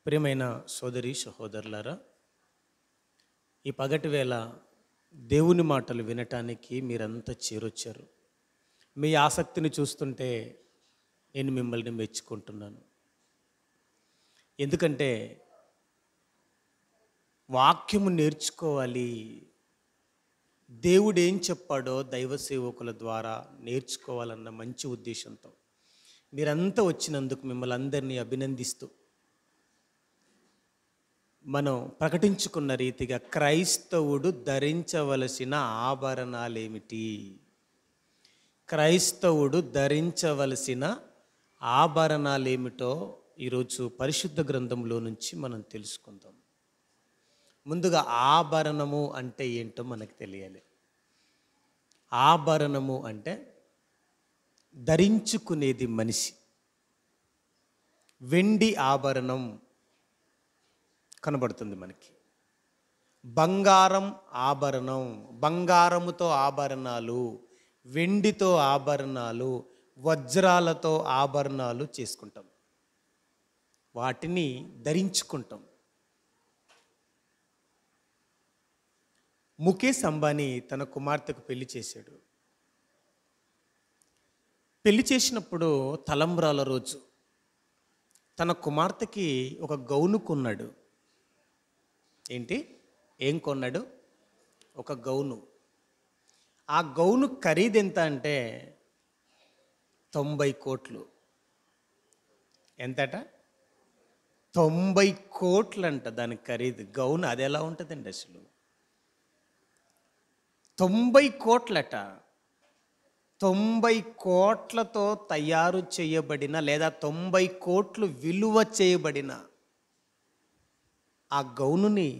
ప్రియమైన సోదరి సహోదరులారా, ఈ పగటి వేళ దేవుని మాటలు వినటానికి మీరంతా చేరొచ్చారు. మీ ఆసక్తిని చూస్తుంటే నేను మిమ్మల్ని మెచ్చుకుంటున్నాను. ఎందుకంటే వాక్యము నేర్చుకోవాలి, దేవుడు ఏం చెప్పాడో దైవ సేవకుల ద్వారా నేర్చుకోవాలన్న మంచి ఉద్దేశంతో మీరంతా వచ్చినందుకు మిమ్మల్ని అందరినీ అభినందిస్తూ మనం ప్రకటించుకున్న రీతిగా క్రైస్తవుడు ధరించవలసిన ఆభరణాలేమిటి, క్రైస్తవుడు ధరించవలసిన ఆభరణాలేమిటో ఈరోజు పరిశుద్ధ గ్రంథంలో నుంచి మనం తెలుసుకుందాం. ముందుగా ఆభరణము అంటే ఏంటో మనకు తెలియాలి. ఆభరణము అంటే ధరించుకునేది మనిషి. వెండి ఆభరణం కనబడుతుంది మనకి, బంగారం ఆభరణం, బంగారముతో ఆభరణాలు, వెండితో ఆభరణాలు, వజ్రాలతో ఆభరణాలు చేసుకుంటాం, వాటిని ధరించుకుంటాం. ముఖేష్ అంబానీ తన కుమార్తెకు పెళ్లి చేశాడు. పెళ్లి చేసినప్పుడు తలంబ్రాల రోజు తన కుమార్తెకి ఒక గౌను కొన్నాడు. ఏం కొన్నాడు? ఒక గౌను. ఆ గౌను ఖరీదు ఎంత అంటే 90 కోట్లు. ఎంతట? 90 కోట్లంట దాని ఖరీదు. గౌను అది ఎలా ఉంటుందండి అసలు? 90 కోట్లట. 90 కోట్లతో తయారు చేయబడిన లేదా 90 కోట్లు విలువ చేయబడిన ఆ గౌనుని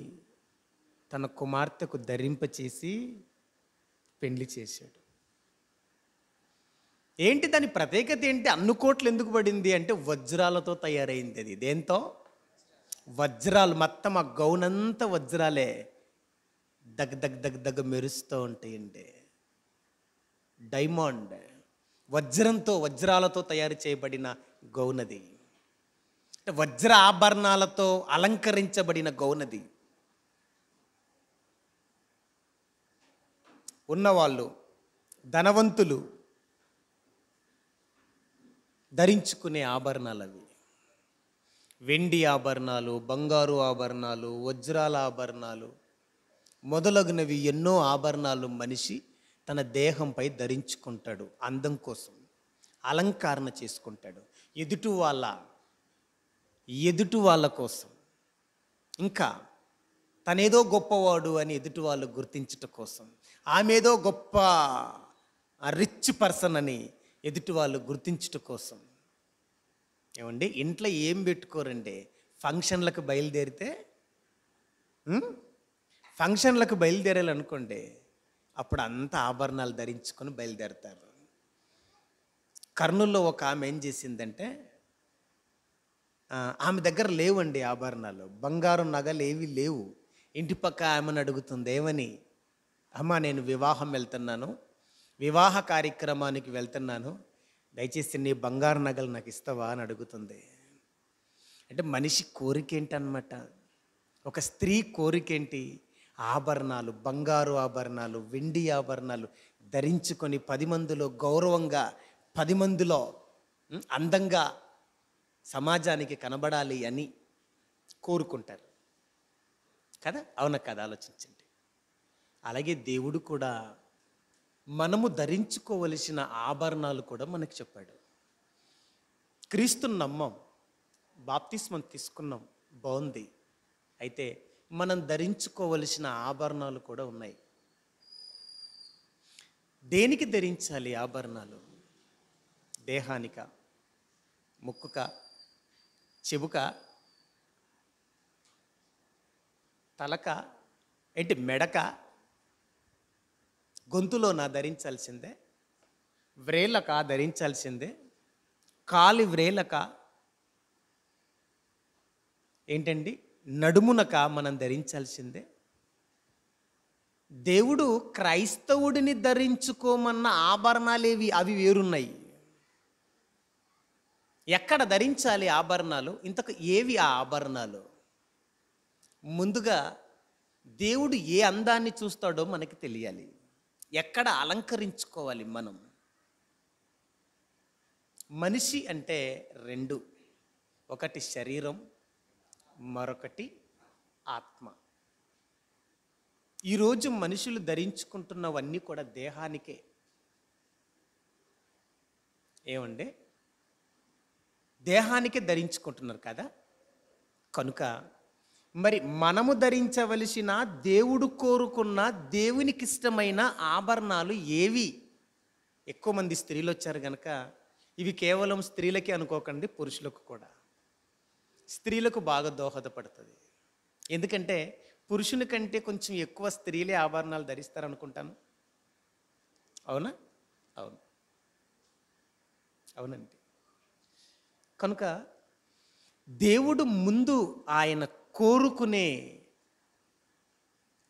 తన కుమార్తెకు ధరింపచేసి పెళ్లి చేశాడు. ఏంటి దాని ప్రత్యేకత ఏంటి? అన్ని కోట్లు ఎందుకు పడింది అంటే వజ్రాలతో తయారైంది. అది దేంతో? వజ్రాలు. మొత్తం ఆ గౌనంతా వజ్రాలే, దగ్ దగ్ దగ్ దగ్ మెరుస్తూ ఉంటాయండి. డైమండ్, వజ్రాలతో తయారు చేయబడిన గౌనది, వజ్ర ఆభరణాలతో అలంకరించబడిన గౌనది. ఉన్నవాళ్ళు, ధనవంతులు ధరించుకునే ఆభరణాలు అవి. వెండి ఆభరణాలు, బంగారు ఆభరణాలు, వజ్రాల ఆభరణాలు మొదలగునవి ఎన్నో ఆభరణాలు మనిషి తన దేహంపై ధరించుకుంటాడు. అందం కోసం అలంకరణ చేసుకుంటాడు, ఎదుటి వాళ్ళ కోసం, ఇంకా తనేదో గొప్పవాడు అని ఎదుటి వాళ్ళు గుర్తించటం కోసం, ఆమెదో గొప్ప రిచ్ పర్సన్ అని ఎదుటి వాళ్ళు గుర్తించటం కోసం. ఏమండి, ఇంట్లో ఏం పెట్టుకోరండి? ఫంక్షన్లకు బయలుదేరాలనుకోండి, అప్పుడు అంతా ఆభరణాలు ధరించుకొని బయలుదేరతారు. కర్నూల్లో ఒక ఆమె ఏం చేసిందంటే, ఆమె దగ్గర లేవండి ఆభరణాలు, బంగారం నగలు ఏవి లేవు. ఇంటి పక్క ఆమెను అడుగుతుంది, ఏమని? అమ్మ, నేను వివాహ కార్యక్రమానికి వెళ్తున్నాను, దయచేసి నీ బంగారు నగలు నాకు ఇస్తావా అని అడుగుతుంది. అంటే మనిషి కోరిక ఏంటన్నమాట, ఒక స్త్రీ కోరికేంటి? ఆభరణాలు, బంగారు ఆభరణాలు, వెండి ఆభరణాలు ధరించుకొని 10 మందిలో గౌరవంగా, 10 మందిలో అందంగా సమాజానికి కనబడాలి అని కోరుకుంటారు కదా. అవునా కదా? ఆలోచించండి. అలాగే దేవుడు కూడా మనము ధరించుకోవలసిన ఆభరణాలు కూడా మనకు చెప్పాడు. క్రీస్తుని నమ్మాం, బాప్తిస్మం తీసుకున్నాం, బాగుంది. అయితే మనం ధరించుకోవలసిన ఆభరణాలు కూడా ఉన్నాయి. దేనికి ధరించాలి ఆభరణాలు? దేహానిక, ముక్కుక, చెవుక, తలక, ఏంటి మెడక, గొంతులోనా ధరించాల్సిందే? వ్రేలక ధరించాల్సిందే? కాలి వ్రేలక, ఏంటండి నడుమునక మనం ధరించాల్సిందే? దేవుడు క్రైస్తవుడిని ధరించుకోమన్న ఆభరణాలేవి? అవి వేరున్నాయి. ఎక్కడ ధరించాలి ఆభరణాలు? ఇంతకు ఏవి ఆ ఆభరణాలు? ముందుగా దేవుడు ఏ అందాన్ని చూస్తాడో మనకి తెలియాలి. ఎక్కడ అలంకరించుకోవాలి మనం? మనిషి అంటే రెండు, ఒకటి శరీరం, మరొకటి ఆత్మ. ఈరోజు మనుషులు ధరించుకుంటున్నవన్నీ కూడా దేహానికే. ఏమండి? దేహానికే ధరించుకుంటున్నారు కదా. కనుక మరి మనము ధరించవలసిన, దేవుడు కోరుకున్న, దేవునికి ఇష్టమైన ఆభరణాలు ఏవి? ఎక్కువ మంది స్త్రీలు వచ్చారు కనుక ఇవి కేవలం స్త్రీలకే అనుకోకండి, పురుషులకు కూడా. స్త్రీలకు బాగా దోహదపడుతుంది. ఎందుకంటే పురుషుని కంటే కొంచెం ఎక్కువ స్త్రీలే ఆభరణాలు ధరిస్తారనుకుంటాను. అవునా? అవును, అవునండి. కనుక దేవుడు ముందు ఆయన కోరుకునే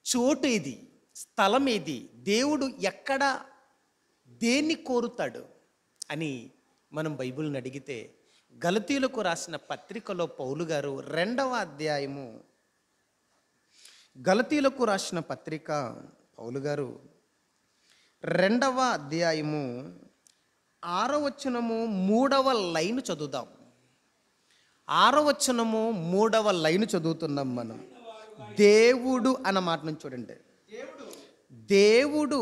చోటు ఏది, స్థలం ఏది, దేవుడు ఎక్కడ దేన్ని కోరుతాడు అని మనం బైబిల్ని అడిగితే, గలతీయులకు రాసిన పత్రికలో పౌలు గారు 2వ అధ్యాయము, గలతీయులకు రాసిన పత్రిక పౌలు గారు 2వ అధ్యాయము 6వ వచనము 3వ లైన్ చదువుదాం. 6వ వచనము 3వ లైన్ చదువుతున్నాం మనం. దేవుడు అన్న మాట నుంచి చూడండి. దేవుడు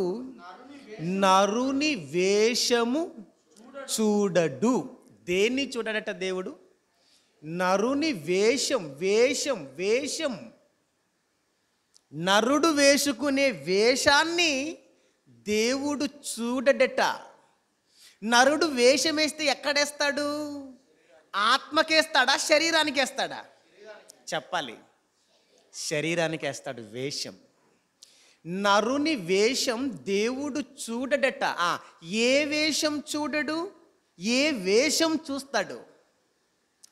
నరుని వేషము చూడడు. దేన్ని చూడడట దేవుడు? నరుని వేషం. వేషం వేషం నరుడు వేసుకునే వేషాన్ని దేవుడు చూడడట. నరుడు వేషం వేస్తే ఎక్కడేస్తాడు? ఆత్మకేస్తాడా, శరీరానికి వేస్తాడా? చెప్పాలి. శరీరానికి వేస్తాడు వేషం. నరుని వేషం దేవుడు చూడడట. ఏ వేషం చూడడు? ఏ వేషం చూస్తాడు?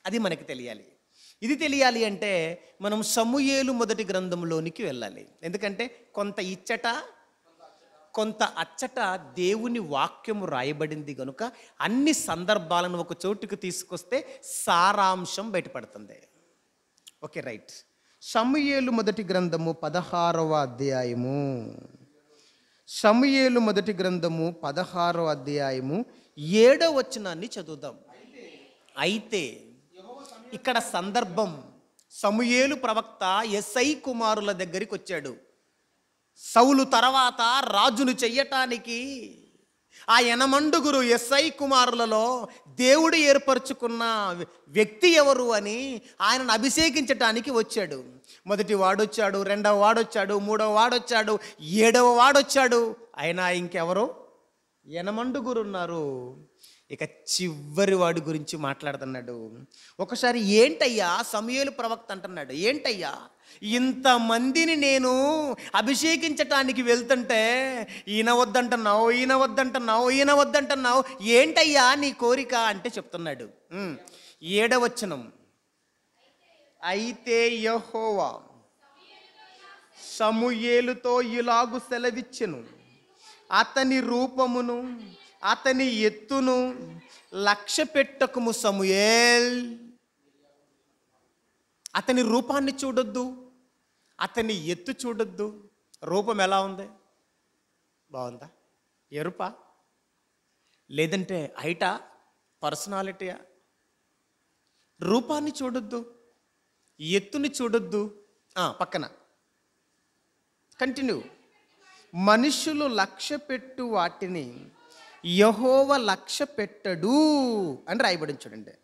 అది మనకి తెలియాలి. ఇది తెలియాలి అంటే మనం సమూయేలు మొదటి గ్రంథంలోనికి వెళ్ళాలి. ఎందుకంటే కొంత ఇచ్చట కొంత అచ్చట దేవుని వాక్యము రాయబడింది కనుక అన్ని సందర్భాలను ఒక చోటుకు తీసుకొస్తే సారాంశం బయటపడుతుంది. Okay, right. సమూయేలు మొదటి గ్రంథము 16వ అధ్యాయము, సమూయేలు మొదటి గ్రంథము 16వ అధ్యాయము 7వ వచనాన్ని చదువుదాం. అయితే ఇక్కడ సందర్భం, సమూయేలు ప్రవక్త యెస్సై కుమారుల దగ్గరికి వచ్చాడు. సౌలు తర్వాత రాజును చెయ్యటానికి ఆ 8 యెస్సై కుమారులలో దేవుడు ఏర్పరచుకున్న వ్యక్తి ఎవరు అని ఆయనను అభిషేకించటానికి వచ్చాడు. మొదటి వాడొచ్చాడు, 2వ వాడొచ్చాడు, 3వ వాడొచ్చాడు, 7వ వాడొచ్చాడు. అయినా ఇంకెవరు? 8 ఉన్నారు. ఇక చివరి వాడి గురించి మాట్లాడుతున్నాడు. ఒకసారి ఏంటయ్యా, సమూయేలు ప్రవక్త అంటున్నాడు, ఏంటయ్యా ఇంతమందిని నేను అభిషేకించటానికి వెళ్తుంటే ఈయన వద్దంటున్నావు, ఈయన వద్దంటున్నావు, ఈయన వద్దంటున్నావు, ఏంటయ్యా నీ కోరిక అంటే చెప్తున్నాడు. 7వ వచనం. అయితే యెహోవా సమూయేలుతో ఇలాగు సెలవిచ్చెను, అతని రూపమును అతని ఎత్తును లక్ష్య పెట్టకుము సమూయేల్. అతని రూపాన్ని చూడొద్దు, అతని ఎత్తు చూడొద్దు. రూపం ఎలా ఉంది? బాగుందా? ఎరుపా? లేదంటే హైటా, పర్సనాలిటీయా? రూపాన్ని చూడొద్దు, ఎత్తుని చూడొద్దు. పక్కన కంటిన్యూ. మనుషులు లక్ష్య పెట్టు వాటిని యెహోవా లక్ష్య పెట్టడు అని రాయబడి చూడండి.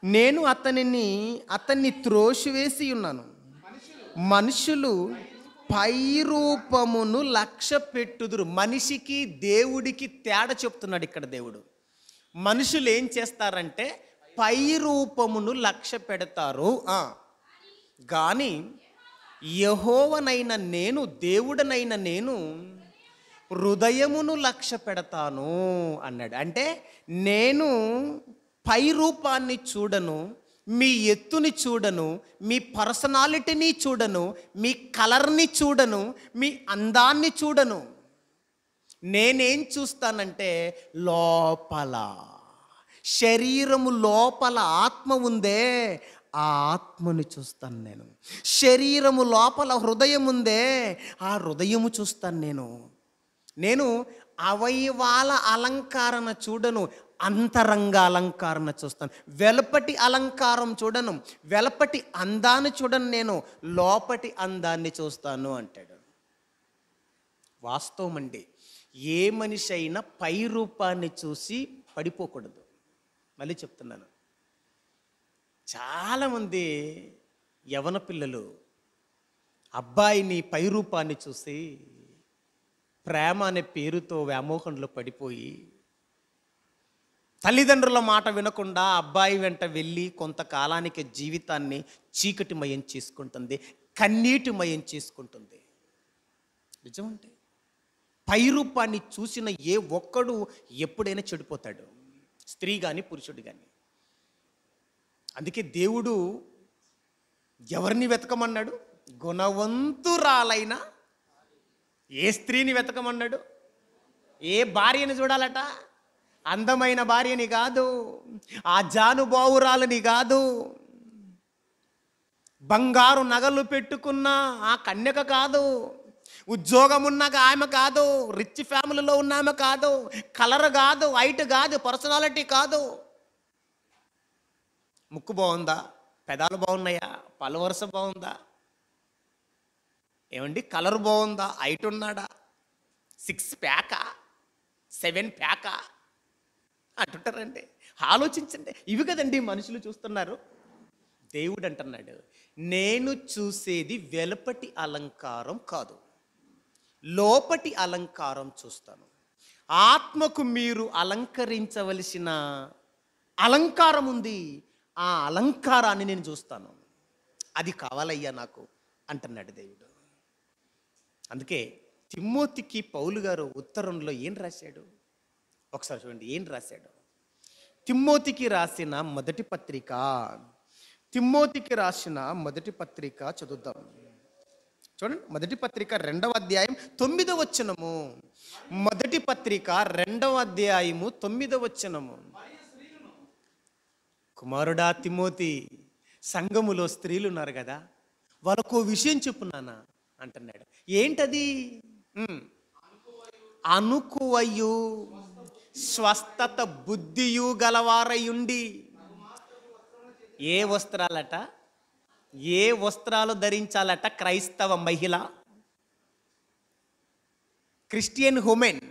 నేను అతన్ని త్రోసివేసి ఉన్నాను. మనుషులు పై రూపమును లక్ష్య పెట్టుదురు. మనిషికి దేవుడికి తేడా చెప్తున్నాడు ఇక్కడ దేవుడు. మనుషులు ఏం చేస్తారంటే పై రూపమును లక్ష్య పెడతారు, కానీ యెహోవానైన నేను, దేవుడనైన నేను హృదయమును లక్ష్య పెడతాను అన్నాడు. అంటే నేను పై రూపాన్ని చూడను, మీ ఎత్తుని చూడను, మీ పర్సనాలిటీని చూడను, మీ కలర్ని చూడను, మీ అందాన్ని చూడను. నేనేం చూస్తానంటే లోపల శరీరము లోపల ఆత్మ ఉందే, ఆ ఆత్మను చూస్తాను నేను. శరీరము లోపల హృదయం ఉందే, ఆ హృదయము చూస్తాను నేను అవయవాల అలంకరణ చూడను, అంతరంగ అలంకరణ చూస్తాను. వెలుపటి అలంకారం చూడను, వెలుపటి అందాన్ని చూడను, నేను లోపటి అందాన్ని చూస్తాను అంటాడు. వాస్తవం అండి. ఏ మనిషి అయినా పై రూపాన్ని చూసి పడిపోకూడదు. మళ్ళీ చెప్తున్నాను, చాలామంది యవన పిల్లలు అబ్బాయిని పై రూపాన్ని చూసి ప్రేమ అనే పేరుతో వ్యామోహంలో పడిపోయి తల్లిదండ్రుల మాట వినకుండా అబ్బాయి వెంట వెళ్ళి కొంతకాలానికి జీవితాన్ని చీకటిమయం చేసుకుంటుంది, కన్నీటిమయం చేసుకుంటుంది. నిజమంటే పై రూపాన్ని చూసిన ఏ ఒక్కడు ఎప్పుడైనా చెడిపోతాడు, స్త్రీ కానీ పురుషుడు కానీ. అందుకే దేవుడు ఎవరిని వెతకమన్నాడు? గుణవంతురాలైన ఏ స్త్రీని వెతకమన్నాడు? ఏ భార్యని చూడాలట? అందమైన భార్యని కాదు, ఆ జానుబావురాలని కాదు, బంగారు నగలు పెట్టుకున్న ఆ కన్యక కాదు, ఉద్యోగం ఉన్నాక ఆమె కాదు, రిచ్ ఫ్యామిలీలో ఉన్న ఆమె కాదు, కలర్ కాదు, హైట్ కాదు, పర్సనాలిటీ కాదు. ముక్కు బాగుందా? పెదాలు బాగున్నాయా? పలు వరుస బాగుందా? ఏమండి, కలర్ బాగుందా? హైట్ ఉన్నాడా? 6 ప్యాకా 7 ప్యాకా అంటుంటారండి. ఆలోచించండి. ఇవి కదండి మనుషులు చూస్తున్నారు. దేవుడు అంటున్నాడు, నేను చూసేది వెలుపటి అలంకారం కాదు, లోపటి అలంకారం చూస్తాను. ఆత్మకు మీరు అలంకరించవలసిన అలంకారం ఉంది, ఆ అలంకారాన్ని నేను చూస్తాను. అది కావాలయ్యా నాకు అంటున్నాడు దేవుడు. అందుకే తిమోతికి పౌలు గారు ఉత్తరంలో ఏం రాశాడు? ఒకసారి చూడండి ఏం రాశాడు. తిమోతికి రాసిన మొదటి పత్రిక చదువుతాం. చూడండి, మొదటి పత్రిక 2వ అధ్యాయం 9వ వచనము. మొదటి పత్రిక 2వ అధ్యాయము 9వ వచనము. కుమారుడా తిమోతి, సంఘములో స్త్రీలు ఉన్నారు కదా, వాళ్ళకు విషయం చెప్పున్నానా అంటున్నాడు. ఏంటది? అనుకువయు స్వస్థత బుద్ధియు గలవారయుండి. ఏ వస్త్రాలట? ఏ వస్త్రాలు ధరించాలట? క్రైస్తవ మహిళ, క్రిస్టియన్ ఉమెన్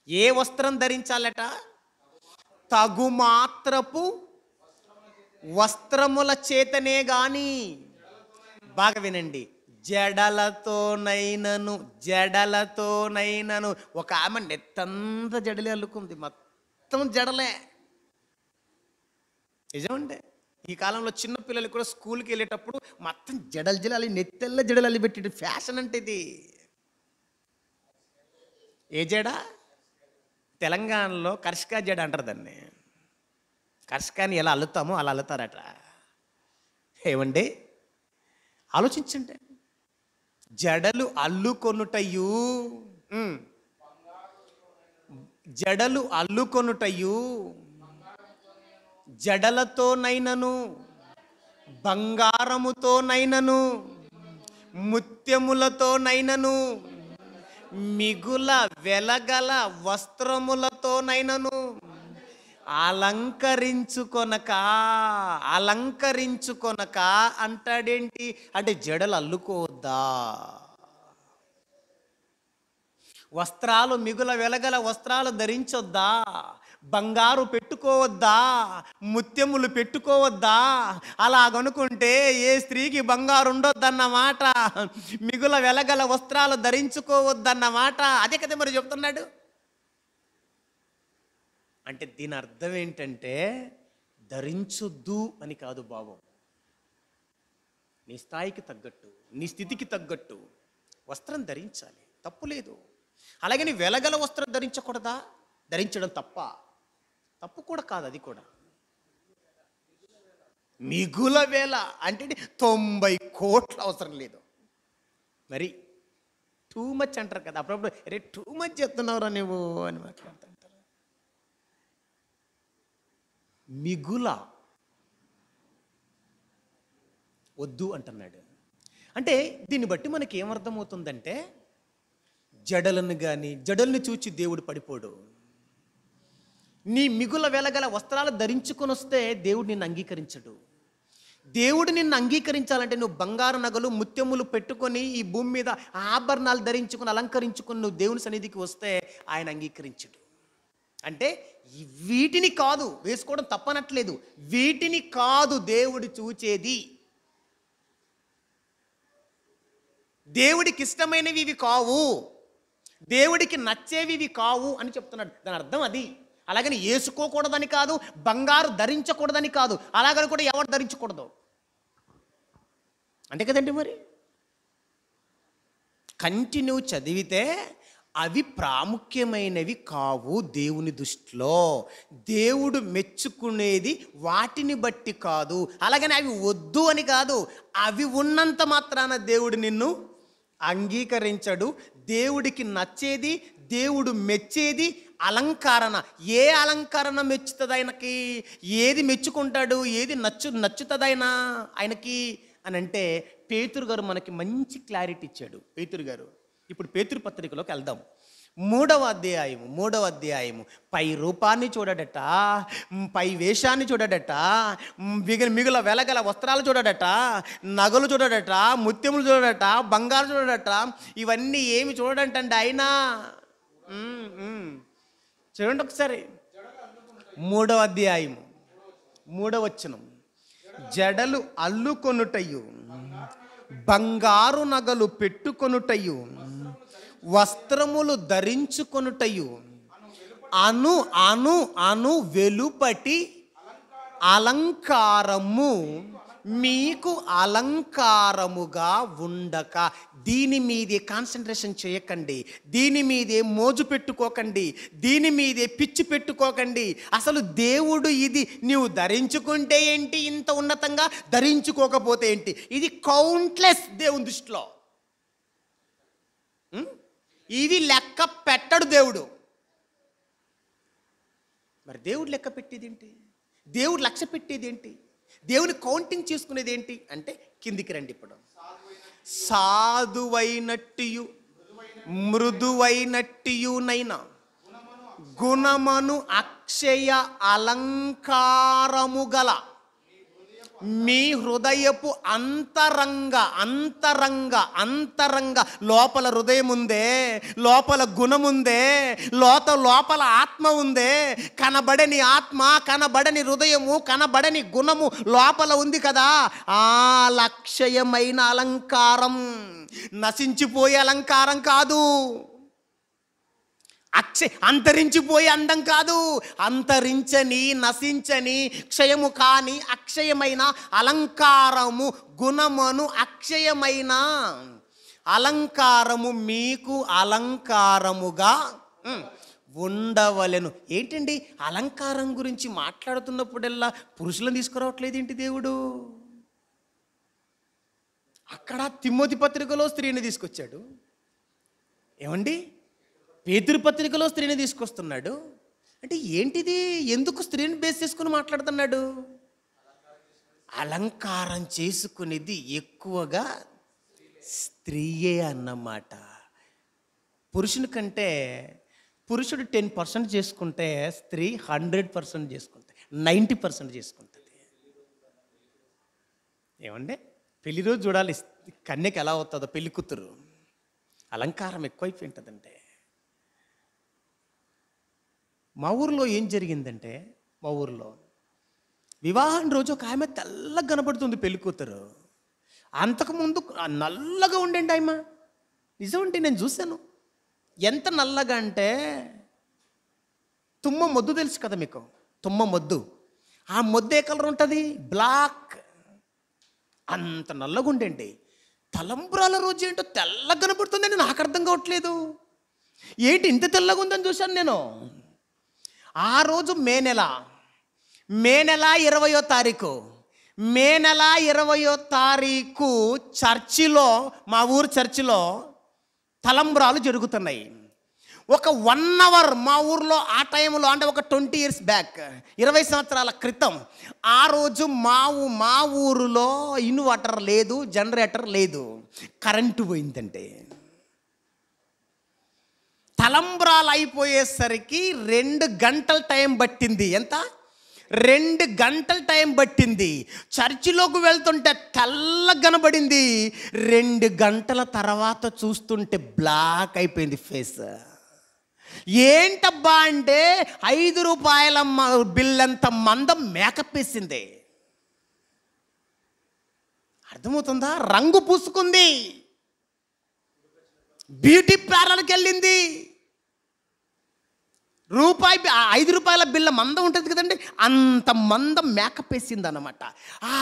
ఏ వస్త్రం ధరించాలట? తగుమాత్రపు వస్త్రముల చేతనే గాని, బాగా వినండి, జడలతోనైనను ఒక ఆమె నెత్తంత జడలే అల్లుకుంది, మొత్తం జడలే. నిజమంటే ఈ కాలంలో చిన్న పిల్లలు కూడా స్కూల్కి వెళ్ళేటప్పుడు మొత్తం జడలు నెత్తెల్ల జడలు అల్లి పెట్టి ఫ్యాషన్ అంటే ఇది. ఏ జడ? తెలంగాణలో కర్షికా జడ అంటారు దాన్ని. కర్షికాని ఎలా అల్లుతామో అలా అల్లుతారట. ఏమండి, ఆలోచించండి. జడలు అల్లుకొనుటయు జడలతోనైనను బంగారముతోనైనను ముత్యములతోనైనను మిగుల వెలగల వస్త్రములతోనైనను అలంకరించుకొనక అంటాడేంటి అంటే, జడలు అల్లుకోవద్దా? వస్త్రాలు మిగుల వెలగల వస్త్రాలు ధరించొద్దా? బంగారు పెట్టుకోవద్దా? ముత్యములు పెట్టుకోవద్దా? అలాగనుకుంటే ఏ స్త్రీకి బంగారు ఉండొద్దన్నమాట, మిగుల వెలగల వస్త్రాలు ధరించుకోవద్దన్నమాట. అదే కదా మరి చెప్తున్నాడు. అంటే దీని అర్థం ఏంటంటే, ధరించొద్దు అని కాదు భావం. నీ స్థాయికి తగ్గట్టు, నీ స్థితికి తగ్గట్టు వస్త్రం ధరించాలి, తప్పు లేదు. అలాగే నీ వెలగల వస్త్రం ధరించకూడదా? ధరించడం తప్పు కూడా కాదు. అది కూడా మిగుల వేల అంటే 90 కోట్లు అవసరం లేదు. మరి టూ మచ్ అంటారు కదా, అప్పుడప్పుడు టూ మచ్ చెప్తున్నావురా నువ్వు అని మాట్లాడుతుంటారు. మిగుల వద్దు అంటున్నాడు. అంటే దీన్ని బట్టి మనకి ఏమర్థమవుతుందంటే, జడలను చూచి దేవుడు పడిపోడు. నీ మిగుల వెలగల వస్త్రాలు ధరించుకొని వస్తే దేవుడు నిన్ను అంగీకరించడు. దేవుడు నిన్ను అంగీకరించాలంటే నువ్వు బంగారు నగలు ముత్యములు పెట్టుకొని ఈ భూమి మీద ఆభరణాలు ధరించుకొని అలంకరించుకొని నువ్వు దేవుని సన్నిధికి వస్తే ఆయన అంగీకరించడు. అంటే వీటిని కాదు వేసుకోవడం తప్పనట్లేదు, వీటిని కాదు దేవుడు చూచేది, దేవుడికి ఇష్టమైనవి ఇవి కావు, దేవుడికి నచ్చేవి ఇవి కావు అని చెప్తున్నాడు. దాని అర్థం అది. అలాగని వేసుకోకూడదని కాదు, బంగారు ధరించకూడదని కాదు, అలాగని కూడా ఎవరు ధరించకూడదు అంతే కదండి. మరి కంటిన్యూ చదివితే అవి ప్రాముఖ్యమైనవి కావు దేవుని దృష్టిలో. దేవుడు మెచ్చుకునేది వాటిని బట్టి కాదు, అలాగని అవి వద్దు అని కాదు. అవి ఉన్నంత మాత్రాన దేవుడు నిన్ను అంగీకరించడు. దేవుడికి నచ్చేది, దేవుడు మెచ్చేది అలంకరణ. ఏ అలంకరణ మెచ్చుతుంది ఆయనకి? ఏది మెచ్చుకుంటాడు, ఏది నచ్చుతుంది ఆయనకి అని అంటే పేతురు గారు మనకి మంచి క్లారిటీ ఇచ్చాడు. పేతురు గారు ఇప్పుడు పేతురు పత్రికలోకి వెళ్దాం. 3వ అధ్యాయము పై రూపాన్ని చూడడట, పై వేషాన్ని చూడడట, మిగుల వెలగల వస్త్రాలు చూడడట, నగలు చూడడట, ముత్యములు చూడడట, బంగారు చూడడట. ఇవన్నీ ఏమి చూడడంటండి ఆయన. చూడండి ఒకసారి 3వ అధ్యాయము 3వ వచనం. జడలు అల్లుకొనుటయు, బంగారు నగలు పెట్టుకొనుటయు, వస్త్రములు ధరించుకొనుటయు అను వెలుపటి అలంకారము మీకు అలంకారముగా ఉండక. దీని మీదే కాన్సన్ట్రేషన్ చేయకండి, దీని మీదే మోజు పెట్టుకోకండి, దీని మీదే పిచ్చి పెట్టుకోకండి. అసలు దేవుడు ఇది నీవు ధరించుకుంటే ఏంటి ఇంత ఉన్నతంగా, ధరించుకోకపోతే ఏంటి, ఇది కౌంట్లెస్ దేవుని దృష్టిలో. ఇవి లెక్క పెట్టడు దేవుడు. మరి దేవుడు లెక్క పెట్టేది ఏంటి, దేవుడు లక్ష్య పెట్టేది ఏంటి, దేవుని కౌంటింగ్ చేసుకునేది ఏంటి అంటే కిందికి రండి. ఇప్పుడు సాధువైనట్టు మృదువైనట్టునైనా గుణమను అక్షయ అలంకారము గల మీ హృదయపు అంతరంగ లోపల హృదయం ఉందే, లోపల గుణం ఉందే, లోపల ఆత్మ ఉందే. కనబడని ఆత్మ, కనబడని హృదయము, కనబడని గుణము లోపల ఉంది కదా. ఆ లక్ష్యమైన అలంకారం నశించిపోయే అలంకారం కాదు, అంతరించిపోయే అందం కాదు. అంతరించని, నశించని, క్షయము కాని అక్షయమైన అలంకారము, గుణమును అక్షయమైన అలంకారము మీకు అలంకారముగా ఉండవలెను. ఏంటండి అలంకారం గురించి మాట్లాడుతున్నప్పుడల్లా పురుషులను తీసుకురావట్లేదు ఏంటి దేవుడు? అక్కడ తిమోతి పత్రికలో స్త్రీని తీసుకొచ్చాడు, ఏమండి పేతురు పత్రికలో స్త్రీని తీసుకొస్తున్నాడు. అంటే ఏంటిది, ఎందుకు స్త్రీని బేస్ చేసుకుని మాట్లాడుతున్నాడు? అలంకారం చేసుకునేది ఎక్కువగా స్త్రీయే అన్నమాట. పురుషుని కంటే పురుషుడు 10% చేసుకుంటే స్త్రీ 100% చేసుకుంటుంది, 90% చేసుకుంటుంది. ఏమండి పెళ్లి రోజు చూడాలి కన్యకి ఎలా అవుతుందో, పెళ్లి కూతురు అలంకారం ఎక్కువైపోయి ఉంటుందంటే. మా ఊరిలో ఏం జరిగిందంటే, మా ఊరిలో వివాహం రోజు ఒక ఆమె తెల్లగా కనబడుతుంది పెళ్లి కూతురు. అంతకుముందు నల్లగా ఉండండి ఆమె, నిజమంటే నేను చూశాను. ఎంత నల్లగా అంటే తుమ్మ మొద్దు తెలుసు కదా మీకు, తుమ్మ మొద్దు. ఆ మొద్దు ఏ కలర్ ఉంటుంది? బ్లాక్. అంత నల్లగా ఉండండి. తలంబ్రాల రోజు ఏంటో తెల్లగా కనబడుతుందని నాకు అర్థం కావట్లేదు. ఏంటి ఇంత తెల్లగా ఉందని చూశాను నేను. ఆ రోజు మే నెల 20వ తారీఖు, మే నెల 20వ తారీఖు చర్చిలో, మా ఊరు చర్చిలో తలంబ్రాలు జరుగుతున్నాయి. ఒక 1 అవర్ మా ఊర్లో ఆ టైంలో, అంటే ఒక 20 years బ్యాక్, 20 సంవత్సరాల క్రితం, ఆ రోజు మా ఊరిలో ఇన్వర్టర్ లేదు, జనరేటర్ లేదు, కరెంటు పోయిందంటే తలంబ్రాలు అయిపోయేసరికి 2 గంటల టైం పట్టింది. ఎంత? 2 గంటల టైం పట్టింది. చర్చిలోకి వెళ్తుంటే తెల్లగా కనబడింది. 2 గంటల తర్వాత చూస్తుంటే బ్లాక్ అయిపోయింది ఫేస్. ఏంటబ్బా అంటే 5 రూపాయల బిల్లంత మందం మేకప్ వేసింది. అర్థమవుతుందా? రంగు పూసుకుంది, బ్యూటీ పార్లర్కి వెళ్ళింది. 5 రూపాయల బిల్ల మందం ఉంటుంది కదండి, అంత మందం మేకప్ వేసింది అన్నమాట. ఆ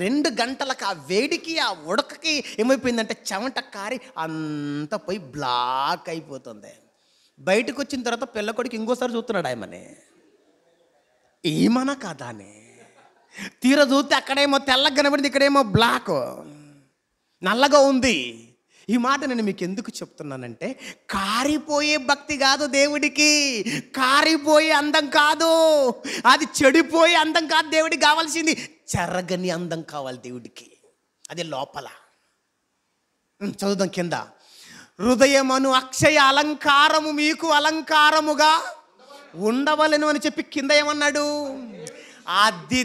2 గంటలకు ఆ వేడికి, ఆ ఉడకకి ఏమైపోయిందంటే చెమట కారి అంత పోయి బ్లాక్ అయిపోతుంది. బయటకు వచ్చిన తర్వాత పిల్లకొడికి ఇంకోసారి చూస్తున్నాడు ఆయమని, ఏమన్నా కాదానే. తీర చూస్తే అక్కడేమో తెల్లగా కనబడింది, ఇక్కడేమో బ్లాక్ నల్లగా ఉంది. ఈ మాట నేను మీకు ఎందుకు చెప్తున్నానంటే, కారిపోయే భక్తి కాదు దేవుడికి, కారిపోయే అందం కాదు, అది చెడిపోయే అందం కాదు దేవుడికి కావాల్సింది. చెరగని అందం కావాలి దేవుడికి, అది లోపల. చదువుదాం కింద. హృదయమను అక్షయ అలంకారము మీకు అలంకారముగా ఉండవలెను అని చెప్పి కింద ఏమన్నాడు? అది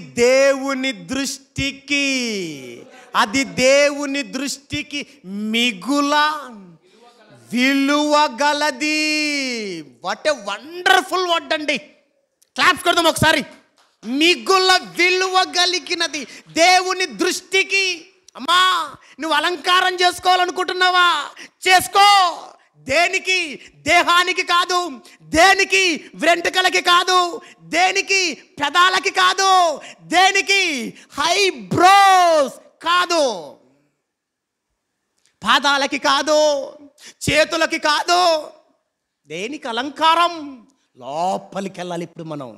దేవుని దృష్టికి మిగుల విలువ గలది. వాట్ ఏ వండర్ఫుల్ వర్డ్ అండి. క్లాప్స్ కొడదాం ఒకసారి. మిగుల విలువ కలిగినది దేవుని దృష్టికి. అమ్మా, నువ్వు అలంకారం చేసుకోవాలనుకుంటున్నావా? చేసుకో. దేనికి? దేహానికి కాదు, దేనికి వెంట్రుకలకి కాదు, దేనికి పెదాలకి కాదు, దేనికి హైబ్రోస్ కాదు, పాదాలకి కాదు, చేతులకి కాదు. దేనికి అలంకారం? లోపలికి వెళ్ళాలి. ఇప్పుడు మనం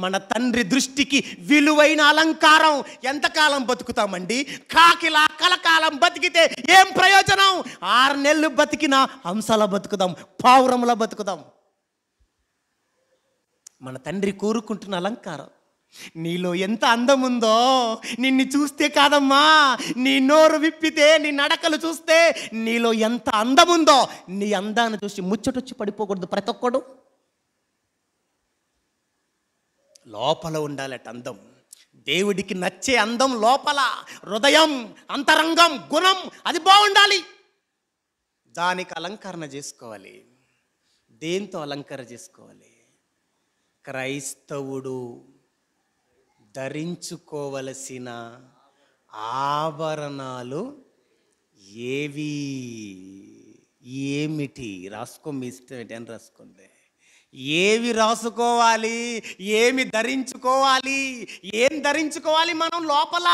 మన తండ్రి దృష్టికి విలువైన అలంకారం. ఎంతకాలం బతుకుతామండి? కాకిలా కలకాలం బతికితే ఏం ప్రయోజనం? 6 నెలలు బతికినా హంసలా బతుకుదాం, పావురంలా బతుకుదాం. మన తండ్రి కోరుకుంటున్న అలంకారం. నీలో ఎంత అందం ఉందో నిన్ను చూస్తే కాదమ్మా, నీ నోరు విప్పితే, నీ నడకలు చూస్తే నీలో ఎంత అందం ఉందో, నీ అందాన్ని చూసి ముచ్చటొచ్చి పడిపోకూడదు ప్రతి ఒక్కడు. లోపల ఉండాలట అందం. దేవుడికి నచ్చే అందం లోపల, హృదయం, అంతరంగం, గుణం అది బాగుండాలి. దానికి అలంకరణ చేసుకోవాలి. దేంతో అలంకరణ చేసుకోవాలి? క్రైస్తవుడు ధరించుకోవలసిన ఆభరణాలు ఏమిటి? రాసుకో, మీ ఇష్టం ఏంటి అని రాసుకోండి. ఏవి రాసుకోవాలి? ఏమి ధరించుకోవాలి? ఏం ధరించుకోవాలి మనం లోపల?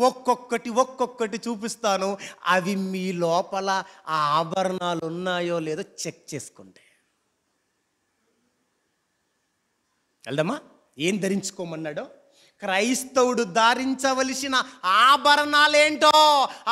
ఒక్కొక్కటి చూపిస్తాను. అవి మీ లోపల ఆ ఆభరణాలు ఉన్నాయో లేదో చెక్ చేసుకోండి. వెళ్దామా? ఏం ధరించుకోమన్నాడో? క్రైస్తవుడు ధరించవలసిన ఆభరణాలేంటో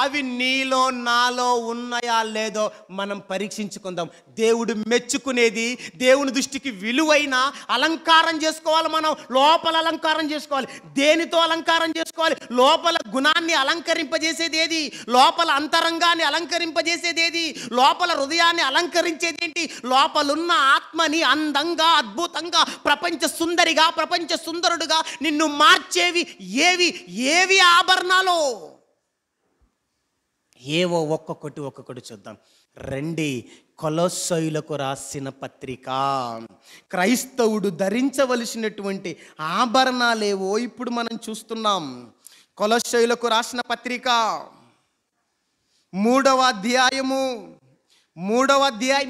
అవి నీలో నాలో ఉన్నాయా లేదో మనం పరీక్షించుకుందాం. దేవుడు మెచ్చుకునేది, దేవుని దృష్టికి విలువైన అలంకారం చేసుకోవాలి. మనం లోపల అలంకారం చేసుకోవాలి. దేనితో అలంకారం చేసుకోవాలి? లోపల గుణాన్ని అలంకరింపజేసేది ఏది? లోపల అంతరంగాన్ని అలంకరింపజేసేది ఏది? లోపల హృదయాన్ని అలంకరించేది ఏంటి? లోపలున్న ఆత్మని అందంగా, అద్భుతంగా, ప్రపంచ సుందరిగా, ప్రపంచ సుందరుడుగా నిన్ను మార్చేవి ఏవి ఆభరణాలు? ఏవో ఒక్కొక్కటి చూద్దాం రండి. కొలొస్సీయులకు రాసిన పత్రిక. క్రైస్తవుడు ధరించవలసినటువంటి ఆభరణాలేవో ఇప్పుడు మనం చూస్తున్నాం. కొలొస్సీయులకు రాసిన పత్రిక 3వ అధ్యాయము.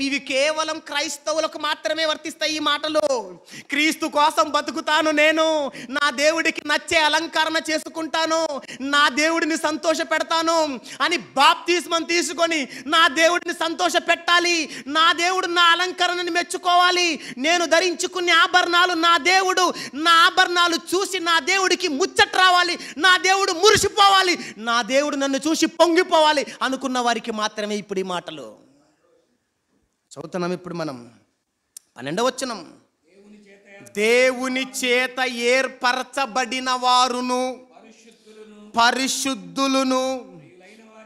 ఇవి కేవలం క్రైస్తవులకు మాత్రమే వర్తిస్తాయి ఈ మాటలు. క్రీస్తు కోసం బతుకుతాను నేను, నా దేవుడికి నచ్చే అలంకరణ చేసుకుంటాను, నా దేవుడిని సంతోష పెడతాను అని బాప్తిస్మం తీసుకొని నా దేవుడిని సంతోష పెట్టాలి, నా దేవుడు నా అలంకరణని మెచ్చుకోవాలి. నేను ధరించుకునే ఆభరణాలు నా ఆభరణాలు చూసి నా దేవుడికి ముచ్చట రావాలి, నా దేవుడు మురిసిపోవాలి, నా దేవుడు నన్ను చూసి పొంగిపోవాలి అనుకున్న వారికి మాత్రమే ఇప్పుడు ఈ మాటలు చదువుతున్నాం. ఇప్పుడు మనం 12వ వచనం, దేవుని చేత ఏర్పరచబడిన వారును పరిశుద్ధులను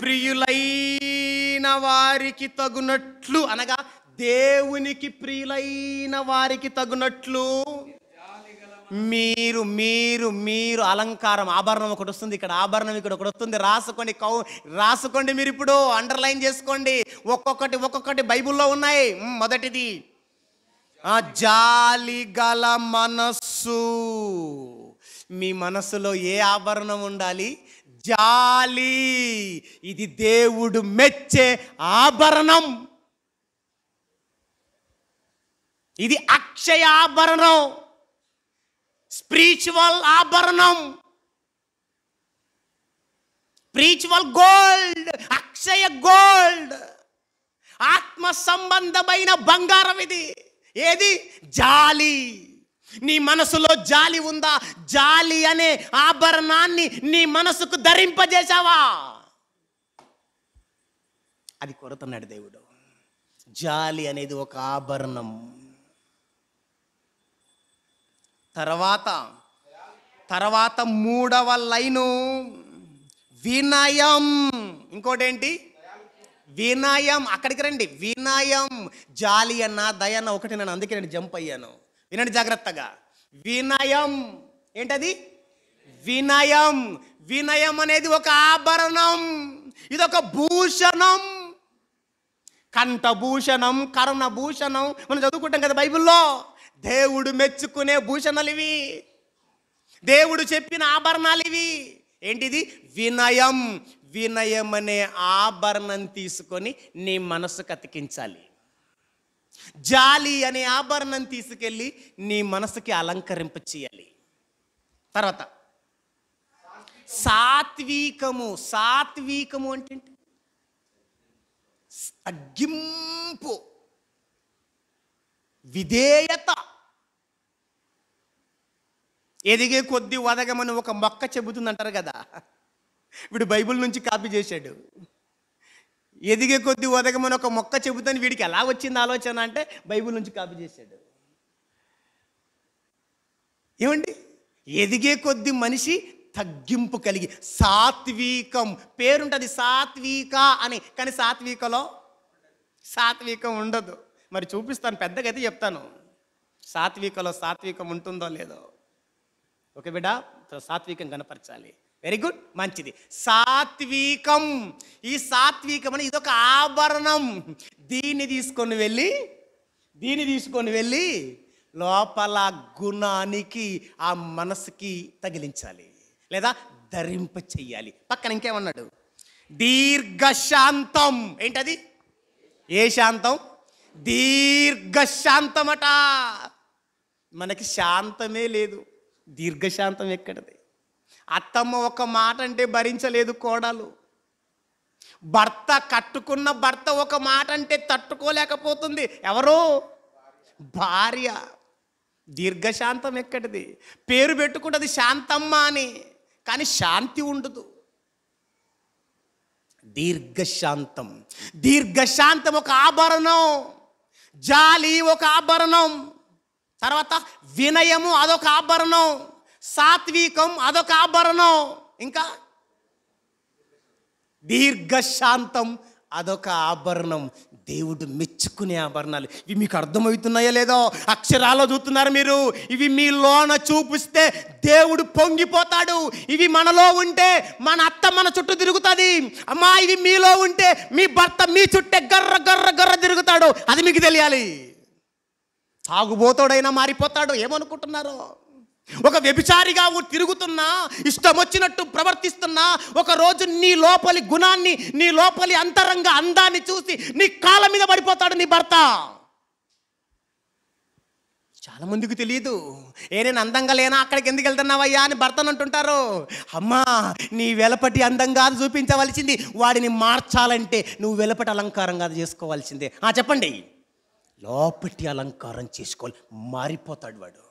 ప్రియులైన వారికి తగునట్లు, అనగా దేవునికి ప్రియులైన వారికి తగునట్లు మీరు మీరు మీరు అలంకారం, ఆభరణం ఒకటి వస్తుంది, ఇక్కడ ఆభరణం ఇక్కడ ఒకటి వస్తుంది. రాసుకోండి మీరు, ఇప్పుడు అండర్లైన్ చేసుకోండి. ఒక్కొక్కటి బైబిల్లో ఉన్నాయి. మొదటిది జాలి గల మనస్సు. మీ మనస్సులో ఏ ఆభరణం ఉండాలి? జాలి. ఇది దేవుడు మెచ్చే ఆభరణం. ఇది అక్షయ ఆభరణం, స్పిరిచువల్ ఆభరణం, స్పిరిచువల్ గోల్డ్, అక్షయ గోల్డ్, ఆత్మ సంబంధమైన బంగారం ఇది. ఏది? జాలి. నీ మనసులో జాలి ఉందా? జాలి అనే ఆభరణాన్ని నీ మనసుకు ధరింపజేశావా? అది కొడుతున్నాడు దేవుడు. జాలి అనేది ఒక ఆభరణం. తర్వాత 3వ లైను వినయం. ఇంకోటేంటి? వినయం. అక్కడికి రండి. వినయం. జాలి అన్న దయ అన్న ఒకటి, నేను అందుకే నేను జంప్ అయ్యాను. వినండి జాగ్రత్తగా. వినయం ఏంటది? వినయం. వినయం అనేది ఒక ఆభరణం, ఇదొక భూషణం. కంఠభూషణం, కర్ణభూషణం మనం చదువుకుంటాం కదా బైబిల్లో. దేవుడు మెచ్చుకునే భూషణాలు ఇవి, దేవుడు చెప్పిన ఆభరణాలు ఇవి. ఏంటిది? వినయం. వినయం అనే ఆభరణం తీసుకొని నీ మనసుకు అతికించాలి. జాలి అనే ఆభరణం తీసుకెళ్ళి నీ మనసుకి అలంకరింప చేయాలి. తర్వాత సాత్వికము. సాత్వికము అంటే తగ్గింపు, విధేయత. ఎదిగే కొద్ది వదగమని ఒక మొక్క చెబుతుందంటారు కదా, వీడు బైబిల్ నుంచి కాపీ చేశాడు. ఎదిగే కొద్ది వదగమని ఒక మొక్క చెబుతాను, వీడికి ఎలా వచ్చింది ఆలోచన అంటే బైబిల్ నుంచి కాపీ చేశాడు. ఏమండి? ఎదిగే కొద్ది మనిషి తగ్గింపు కలిగి, సాత్వికం పేరుంటుంది సాత్విక అని, కానీ సాత్వికం ఉండదు. మరి చూపిస్తాను, పెద్దగా అయితే చెప్తాను. సాత్వికం ఉంటుందో లేదో. ఓకే బిడ్డ, సాత్వికం కనపరచాలి. వెరీ గుడ్, మంచిది. సాత్వికం. ఈ సాత్వికం అని ఇదొక ఆభరణం. దీన్ని తీసుకొని వెళ్ళి లోపల గుణానికి, ఆ మనసుకి తగిలించాలి, లేదా ధరింప చెయ్యాలి. పక్కన ఇంకేమన్నాడు? దీర్ఘశాంతం. ఏంటది? ఏ శాంతం? దీర్ఘశాంతమట. మనకి శాంతమే లేదు, దీర్ఘశాంతం ఎక్కడది? అత్తమ్మ ఒక మాట అంటే భరించలేదు కోడలు, కట్టుకున్న భర్త ఒక మాట అంటే తట్టుకోలేకపోతుంది. ఎవరు? భార్య. దీర్ఘశాంతం ఎక్కడిది? పేరు పెట్టుకుంటుంది శాంతమ్మ అని, కానీ శాంతి ఉండదు. దీర్ఘశాంతం ఒక ఆభరణం, జాలి ఒక ఆభరణం, తర్వాత వినయము అదొక ఆభరణం, సాత్వికం అదొక ఆభరణం, ఇంకా దీర్ఘశాంతం అదొక ఆభరణం. దేవుడు మెచ్చుకునే ఆభరణాలు ఇవి. మీకు అర్థమవుతున్నాయో లేదో? అక్షరాల్లో చూస్తున్నారు మీరు. ఇవి మీలోన చూపిస్తే దేవుడు పొంగిపోతాడు. ఇవి మనలో ఉంటే మన అత్త మన చుట్టూ తిరుగుతుంది. అమ్మా, ఇవి మీలో ఉంటే మీ భర్త మీ చుట్టే గర్ర గర్ర గర్ర తిరుగుతాడు. అది మీకు తెలియాలి. తాగుబోతోడైనా మారిపోతాడు. ఏమనుకుంటున్నారు? ఒక వ్యభిచారిగా తిరుగుతున్నా, ఇష్టం వచ్చినట్టు ప్రవర్తిస్తున్నా, ఒకరోజు నీ లోపలి గుణాన్ని, నీ లోపలి అంతరంగ అందాన్ని చూసి నీ కాళ్ళ మీద పడిపోతాడు నీ భర్త. చాలా మందికి తెలియదు. నేను అందంగా లేనా, అక్కడికి ఎందుకు వెళ్తున్నావయ్యా అని భర్తను అంటుంటారు. అమ్మా, నీ వెలపటి అందం కాదు చూపించవలసింది, వాడిని మార్చాలంటే నువ్వు వెలపటి అలంకారం కాదు చేసుకోవాల్సిందే. చెప్పండి. లోపటి అలంకారం చేసుకోవాలి, మారిపోతాడు వాడు.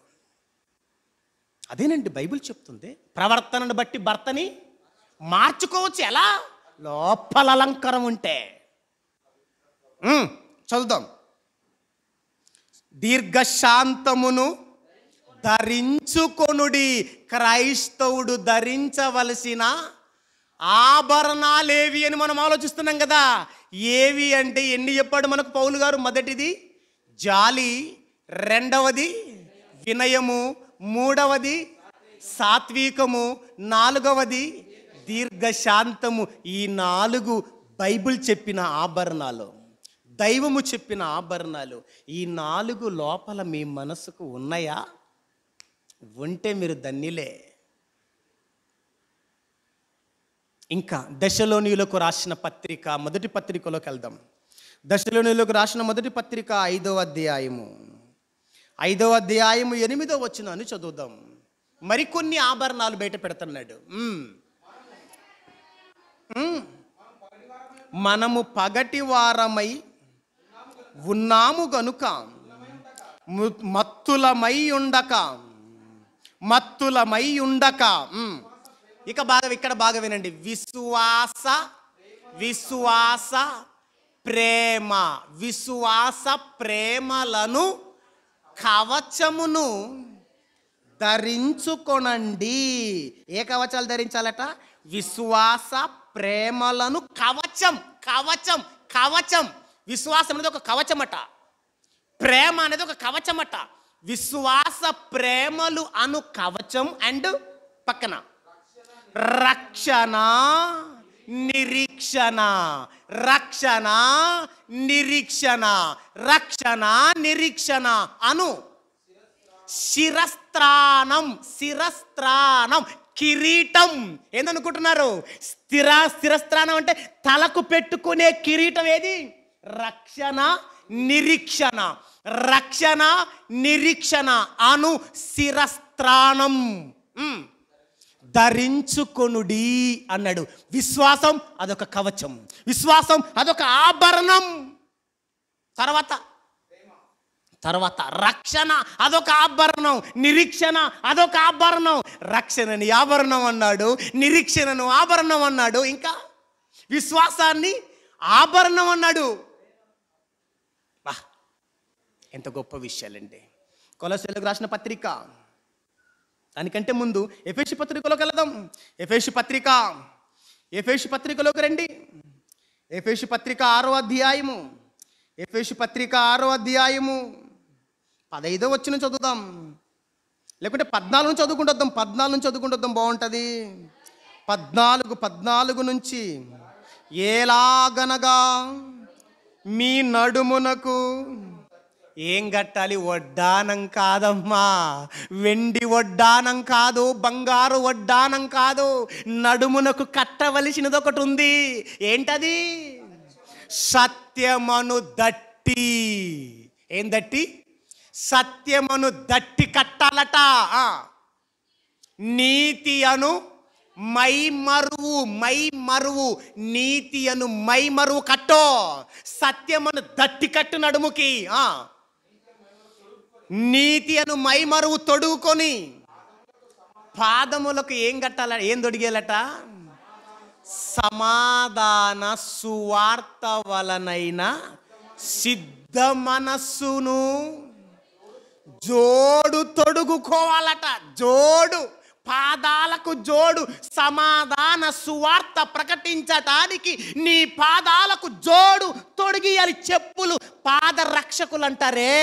అదేనండి బైబిల్ చెప్తుంది. ప్రవర్తనను బట్టి భర్తని మార్చుకోవచ్చు. ఎలా? లోపల అలంకారం ఉంటే. చదువుదాం. దీర్ఘశాంతమును ధరించుకొనుడి. క్రైస్తవుడు ధరించవలసిన ఆభరణాలేవి అని మనం ఆలోచిస్తున్నాం కదా. ఏవి అంటే ఎన్ని చెప్పాడు మనకు పౌలు గారు? మొదటిది జాలి, రెండవది వినయము, మూడవది సాత్వికము, నాలుగవది దీర్ఘశాంతము. ఈ 4 బైబిల్ చెప్పిన ఆభరణాలు, దైవము చెప్పిన ఆభరణాలు. ఈ 4 లోపల మీ మనసుకు ఉన్నాయా? ఉంటే మీరు ధన్యులే. ఇంకా దశలోనియులకు రాసిన పత్రిక, మొదటి పత్రికలోకి వెళ్దాం. దశలోనియులకు రాసిన మొదటి పత్రిక 5వ అధ్యాయము 8వ వచనాన్ని చదువుదాం. మరికొన్ని ఆభరణాలు బయట పెడుతున్నాడు. మనము పగటి వారమై ఉన్నాము గనుక మత్తులమై ఉండక ఇక్కడ బాగా వినండి. విశ్వాస ప్రేమలను కవచమును ధరించుకొనండి. ఏ కవచాలు ధరించాలట? విశ్వాస ప్రేమలను కవచం. విశ్వాసం అనేది ఒక కవచమట, ప్రేమ అనేది ఒక కవచమట. విశ్వాస ప్రేమలు అను కవచం అండ్ పక్కన రక్షణ నిరీక్షణ అను శిరస్త్రాణం. కిరీటం. ఏందనుకుంటున్నారు? శిరస్త్రాణం అంటే తలకు పెట్టుకునే కిరీటం. ఏది? రక్షణ నిరీక్షణ అను శిరస్త్రాణం ధరించుకొనుడి అన్నాడు. విశ్వాసం అదొక కవచం, విశ్వాసం అదొక ఆభరణం. తర్వాత రక్షణ అదొక ఆభరణం, నిరీక్షణ అదొక ఆభరణం. రక్షణని ఆభరణం అన్నాడు, నిరీక్షణను ఆభరణం అన్నాడు, ఇంకా విశ్వాసాన్ని ఆభరణం అన్నాడు. ఎంత గొప్ప విషయాలండి. కొలస్సీలకు రాసిన పత్రిక, దానికంటే ముందు ఎఫెసు పత్రికలోకి వెళదాం. ఎఫెసు పత్రికలోకి రండి. ఎఫెసు పత్రిక 6వ అధ్యాయము 15వ వచనం చదువుదాం. లేకుంటే 14 చదువుకుంటొద్దాం బాగుంటుంది. 14 నుంచి ఎలాగనగా మీ నడుమునకు ఏం కట్టాలి? వడ్డానం కాదమ్మా, వెండి వడ్డానం కాదు, బంగారు వడ్డానం కాదు. నడుమునకు కట్టవలసినది ఒకటి ఉంది. ఏంటది? సత్యమను దట్టి. ఏం దట్టి? సత్యమను దట్టి కట్టాలట. నీతి అను మైమరువు నీతి అను మైమరువు కట్టో. సత్యమను దట్టి కట్టు నడుముకి. నీతి అను మైమరువు తొడుగుకొని పాదములకు ఏం కట్టాల? ఏం తొడిగేలట? సమాధాన సువార్త వలనైన సిద్ధ మనస్సును జోడు తొడుగుకోవాలట. జోడు, పాదాలకు జోడు. సమాధాన సువార్త ప్రకటించటానికి నీ పాదాలకు జోడు తొడిగియాలి. చెప్పులు పాద రక్షకులు అంటారే,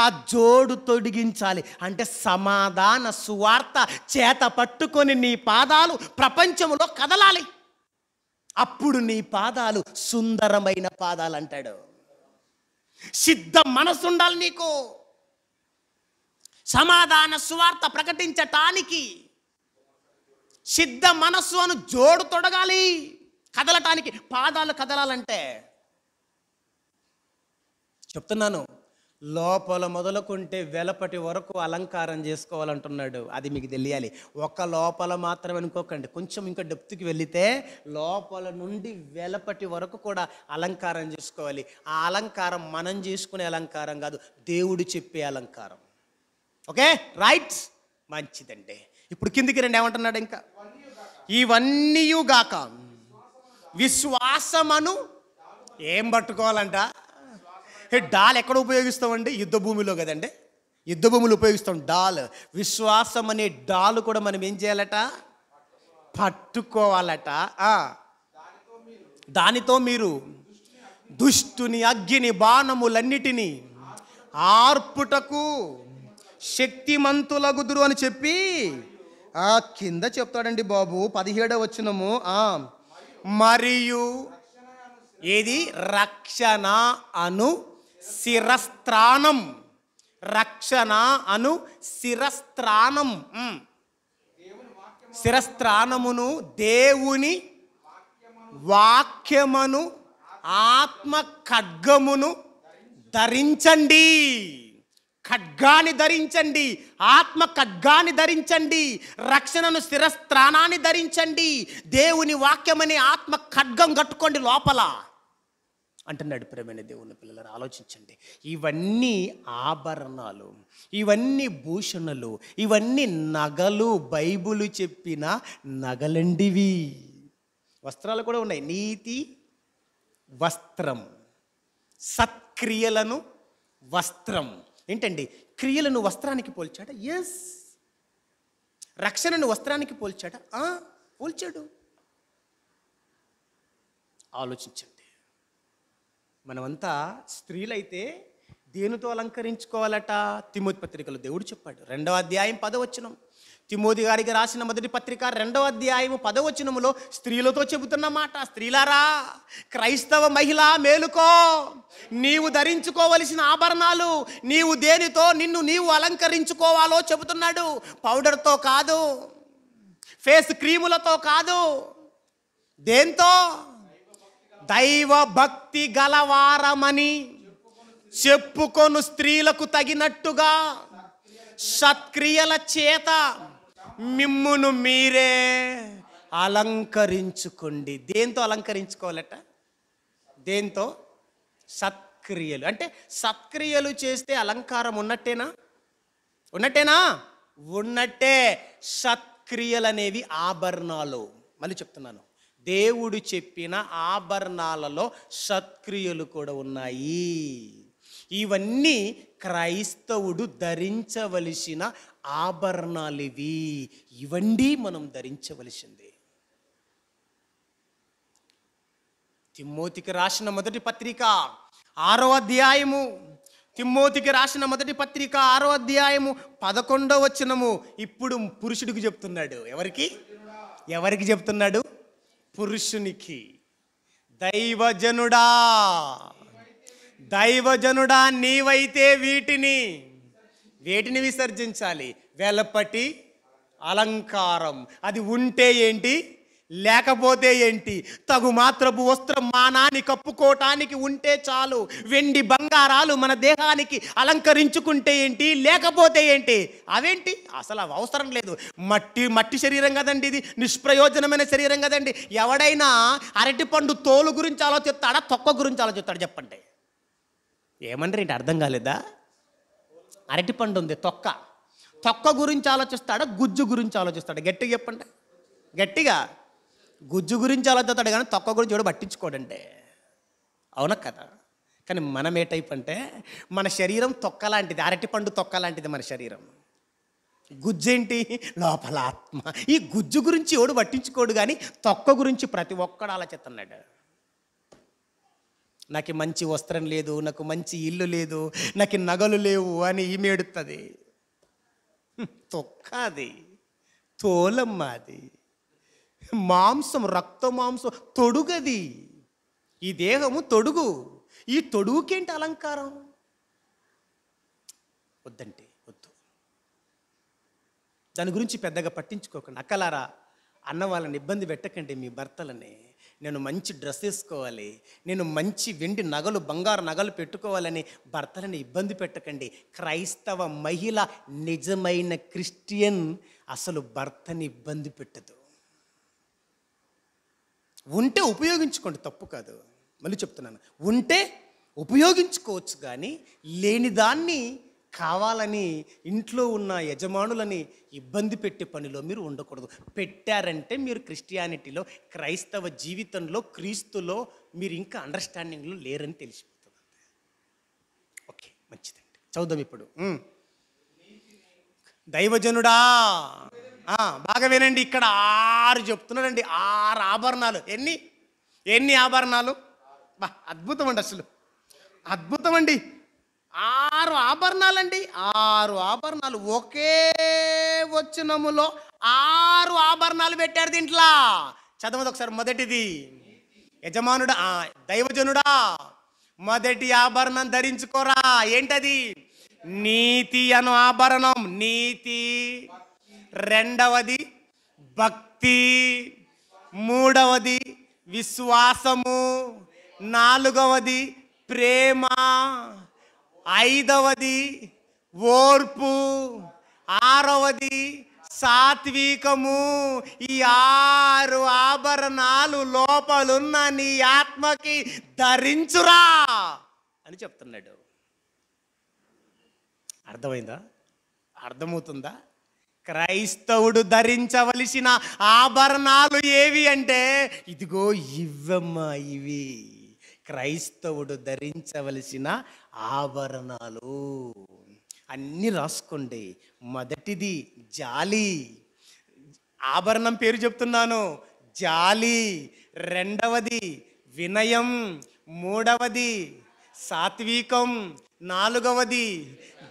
ఆ జోడు తొడిగించాలి. అంటే సమాధాన సువార్త చేత పట్టుకొని నీ పాదాలు ప్రపంచంలో కదలాలి. అప్పుడు నీ పాదాలు సుందరమైన పాదాలు అంటాడు. సిద్ధ మనసు ఉండాలి నీకు. సమాధాన సువార్త ప్రకటించటానికి సిద్ధ మనస్సు అను జోడు తొడగాలి. కదలటానికి పాదాలు కదలాలంటే చెప్తున్నాను, లోపల మొదలుకుంటే వెలపటి వరకు అలంకారం చేసుకోవాలంటున్నాడు. అది మీకు తెలియాలి. ఒక లోపల మాత్రమే అనుకోకండి, కొంచెం ఇంకా డెప్త్కి వెళితే లోపల నుండి వెలపటి వరకు కూడా అలంకారం చేసుకోవాలి. ఆ అలంకారం మనం చేసుకునే అలంకారం కాదు, దేవుడు చెప్పే అలంకారం. ఓకే, రైట్, మంచిదండి. ఇప్పుడు కిందికి రండి. ఏమంటున్నాడు? ఇంకా ఇవన్నీయుగాక విశ్వాసమను ఏం పట్టుకోవాలంట? డాల్ ఎక్కడ ఉపయోగిస్తామండి? యుద్ధ భూమిలో కదండి, యుద్ధ భూములు ఉపయోగిస్తాం డాల్. విశ్వాసం అనే డాల్ కూడా మనం ఏం చేయాలట? పట్టుకోవాలట. దానితో మీరు దుష్టుని అగ్ని బాణములన్నిటినీ ఆర్పుటకు శక్తిమంతులగుదురు అని చెప్పి కింద చెప్తాడండి బాబు 17వ వచనము. మరియు ఏది? రక్షణ అను శిరస్త్రాణం. రక్షణ అను శిరస్త్రాణం. శిరస్త్రాణమును దేవుని వాక్యమును ఆత్మ ఖడ్గమును ధరించండి. ఖడ్గాన్ని ధరించండి, ఆత్మ ఖడ్గాన్ని ధరించండి, రక్షణను శిరస్త్రాణాన్ని ధరించండి, దేవుని వాక్యమని ఆత్మ ఖడ్గం కట్టుకోండి లోపల అంటున్నాడు. ప్రేమైన దేవుని పిల్లలు ఆలోచించండి. ఇవన్నీ ఆభరణాలు, ఇవన్నీ భూషణలు, ఇవన్నీ నగలు. బైబిలు చెప్పిన నగలండివి. వస్త్రాలు కూడా ఉన్నాయి. నీతి వస్త్రం, సత్క్రియలను వస్త్రం. ఏంటండి? క్రియలను వస్త్రానికి పోల్చాడా? ఎస్. రక్షణను వస్త్రానికి పోల్చాడా? పోల్చాడు. ఆలోచించండి. మనమంతా స్త్రీలైతే దేనితో అలంకరించుకోవాలట? తిమోతి పత్రికలో దేవుడు చెప్పాడు. 2వ అధ్యాయం 10వ వచనం. తిమోతి గారికి రాసిన మొదటి పత్రిక 2వ అధ్యాయం 10వ వచనములో స్త్రీలతో చెబుతున్న మాట. స్త్రీలారా, క్రైస్తవ మహిళ మేలుకో. నీవు ధరించుకోవలసిన ఆభరణాలు, నీవు దేనితో నిన్ను నీవు అలంకరించుకోవాలో చెబుతున్నాడు. పౌడర్తో కాదు, ఫేస్ క్రీములతో కాదు. దేంతో? దైవ భక్తి గలవారమని చెప్పుకొను స్త్రీలకు తగినట్టుగా సత్క్రియల చేత మిమ్మును మీరే అలంకరించుకోండి. దేంతో అలంకరించుకోవాలట? దేంతో? సత్క్రియలు. అంటే సత్క్రియలు చేస్తే అలంకారం ఉన్నట్టేనా? ఉన్నట్టే. సత్క్రియలు అనేవి ఆభరణాలు. మళ్ళీ చెప్తున్నాను, దేవుడు చెప్పిన ఆభరణాలలో సత్క్రియలు కూడా ఉన్నాయి. ఇవన్నీ క్రైస్తవుడు ధరించవలసిన ఆభరణాలు. ఇవండి మనం ధరించవలసింది. తిమోతికి రాసిన మొదటి పత్రిక 6వ అధ్యాయము. తిమోతికి రాసిన మొదటి పత్రిక 6వ అధ్యాయము 11వ వచనము. ఇప్పుడు పురుషుడికి చెప్తున్నాడు. ఎవరికి చెప్తున్నాడు? పురుషునికి. దైవజనుడా నీవైతే వేటిని విసర్జించాలి? వెలపటి అలంకారం. అది ఉంటే ఏంటి, లేకపోతే ఏంటి? తగు మాత్రపు వస్త్రం మానాన్ని కప్పుకోవటానికి ఉంటే చాలు. వెండి బంగారాలు మన దేహానికి అలంకరించుకుంటే ఏంటి, లేకపోతే ఏంటి? అవేంటి? అసలు అవి అవసరం లేదు. మట్టి శరీరం కదండి ఇది, నిష్ప్రయోజనమైన శరీరం కదండి. ఎవడైనా అరటిపండు తోలు గురించి ఆలోచిస్తాడా, తొక్క గురించి ఆలోచిస్తాడా? చెప్పండి. ఏమంటారు ఏంటి? అర్థం కాలేదా? అరటిపండు ఉంది, తొక్క గురించి ఆలోచిస్తాడా, గుజ్జు గురించి ఆలోచిస్తాడా? గట్టిగా చెప్పండి. గట్టిగా. గుజ్జు గురించి ఆలోచిస్తాడు కానీ తొక్క గురించి కూడా పట్టించుకోడంటే. అవునా కదా? కానీ మనం ఏ టైప్ అంటే, మన శరీరం తొక్క లాంటిది, అరటిపండు తొక్క లాంటిది మన శరీరం. గుజ్జేంటి? లోపల ఆత్మ. ఈ గుజ్జు గురించి ఎవడు పట్టించుకోడు కానీ తొక్క గురించి ప్రతి ఒక్కడు ఆలోచిస్తున్నాడు. నాకు మంచి వస్త్రం లేదు, నాకు మంచి ఇల్లు లేదు, నాకు నగలు లేవు అని ఈమె ఎడుతుంది. తొక్క అది, తోలమ్మ అది, మాంసం, రక్త మాంసం, తొడుగది. ఈ దేహము తొడుగు. ఈ తొడుగుకేంటి అలంకారం? వద్దు. దాని గురించి పెద్దగా పట్టించుకోకండి. అక్కలారా, అన్న వాళ్ళని ఇబ్బంది పెట్టకండి. మీ భర్తలని నేను మంచి డ్రెస్ వేసుకోవాలి, నేను మంచి వెండి నగలు, బంగారు నగలు పెట్టుకోవాలని భర్తలని ఇబ్బంది పెట్టకండి. క్రైస్తవ మహిళ, నిజమైన క్రిస్టియన్ అసలు భర్తని ఇబ్బంది పెట్టదు. ఉంటే ఉపయోగించుకోండి, తప్పు కాదు. మళ్ళీ చెప్తున్నాను, ఉంటే ఉపయోగించుకోవచ్చు. కానీ లేని దాన్ని కావాలని ఇంట్లో ఉన్న యజమానులని ఇబ్బంది పెట్టే పనిలో మీరు ఉండకూడదు. పెట్టారంటే మీరు క్రిస్టియానిటీలో, క్రైస్తవ జీవితంలో, క్రీస్తులో మీరు ఇంకా అండర్స్టాండింగ్లో లేరని తెలిసిపోతుంది. మంచిదండి, చదువుదాం ఇప్పుడు. దైవజనుడా, బాగా వినండి, ఇక్కడ 6 చెప్తున్నాడండి. 6 ఆభరణాలు. ఎన్ని ఆభరణాలు? అద్భుతం అండి, అసలు అద్భుతం అండి. 6 ఆభరణాలండి. 6 ఆభరణాలు ఒకే వచనములో 6 ఆభరణాలు పెట్టారు దీంట్లో. చదవదు ఒకసారి. మొదటిది, యజమానుడా, దైవజనుడా, మొదటి ఆభరణం ధరించుకోరా. ఏంటది? నీతి అను ఆభరణం, నీతి. రెండవది భక్తి, మూడవది విశ్వాసము, నాలుగవది ప్రేమ, ఐదవది ఓర్పు, ఆరవది సాత్వికము. ఈ 6 ఆభరణాలు లోపలున్న నీ ఆత్మకి ధరించురా అని చెప్తున్నాడు. అర్థమైందా? అర్థమవుతుందా? క్రైస్తవుడు ధరించవలసిన ఆభరణాలు ఏవి అంటే, ఇదిగో ఇవమ్మా, ఇవి క్రైస్తవుడు ధరించవలసిన ఆభరణాలు. అన్నీ రాసుకోండి. మొదటిది జాలి, ఆభరణం పేరు చెప్తున్నాను, జాలి. రెండవది వినయం, మూడవది సాత్వికం, నాలుగవది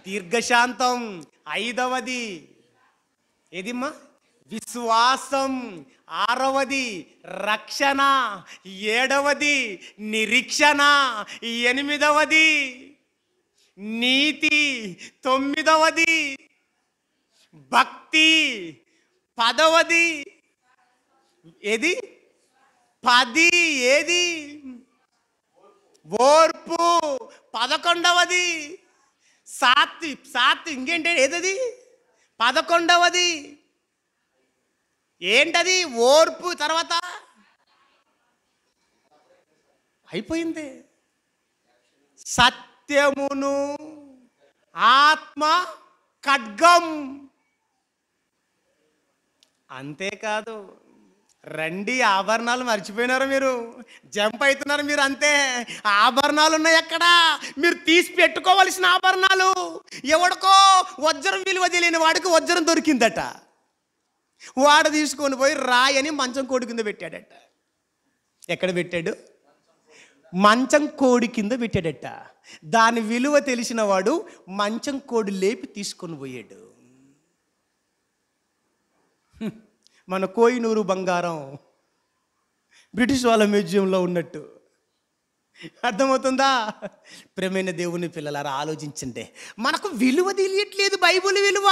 దీర్ఘశాంతం, ఐదవది ఏదిమ్మా విశ్వాసం, ఆరవది రక్షణ, ఏడవది నిరీక్షణ, ఎనిమిదవది నీతి, తొమ్మిదవది భక్తి, పదవది ఏది? 10 ఏది? ఓర్పు. 11వది సాత్వి. ఇంకేంటి? ఏదది? 11వది ఏంటది? ఓర్పు. తర్వాత అయిపోయింది. సత్యమును ఆత్మ ఖడ్గం. అంతేకాదు, రండి, ఆభరణాలు మర్చిపోయినారు మీరు, జంప్ అవుతున్నారు మీరు, అంతే. ఆభరణాలు ఉన్నాయి అక్కడ, మీరు తీసి పెట్టుకోవలసిన ఆభరణాలు. ఎవడికో వజ్రం విలువ తెలియని వాడికి వజ్రం దొరికిందట. వాడు తీసుకొని పోయి రాయని మంచం కోడి కింద పెట్టాడట. ఎక్కడ పెట్టాడు? మంచం కోడి కింద పెట్టాడట. దాని విలువ తెలిసిన వాడు మంచం కోడి లేపి తీసుకొని పోయాడు. మన కోహినూరు బంగారం బ్రిటిష్ వాళ్ళ మ్యూజియంలో ఉన్నట్టు. అర్థమవుతుందా? ప్రియమైన దేవుని పిల్లలారా, ఆలోచించండి. మనకు విలువ తెలియట్లేదు, బైబిల్ విలువ.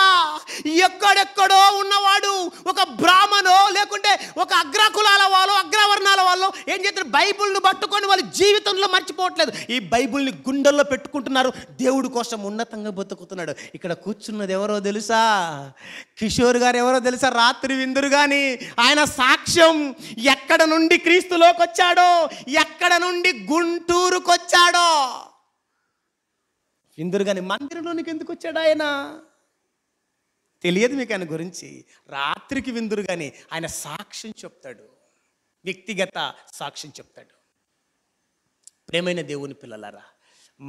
ఎక్కడెక్కడో ఉన్నవాడు, ఒక బ్రాహ్మణో లేకుంటే ఒక అగ్రకులాల వాళ్ళు, అగ్రవర్ణాల వాళ్ళు ఏం చేస్తారు? బైబిల్ని పట్టుకొని వాళ్ళ జీవితంలో మర్చిపోవట్లేదు. ఈ బైబిల్ని గుండెల్లో పెట్టుకుంటున్నారు. దేవుడి కోసం ఉన్నతంగా బతుకుతున్నాడు. ఇక్కడ కూర్చున్నది ఎవరో తెలుసా? కిషోర్ గారు ఎవరో తెలుసా? రాత్రి విందురు కానీ ఆయన సాక్ష్యం. ఎక్కడ నుండి క్రీస్తులోకి వచ్చాడో, ఎక్కడ నుండి గుంటూరుకు వచ్చాడో. విందురు కానీ మందిరంలోనికి ఎందుకు వచ్చాడు ఆయన తెలియదు మీకు ఆయన గురించి. రాత్రికి విందురు కానీ ఆయన సాక్ష్యం చెప్తాడు, వ్యక్తిగత సాక్ష్యం చెప్తాడు. ప్రేమైన దేవుని పిల్లలారా,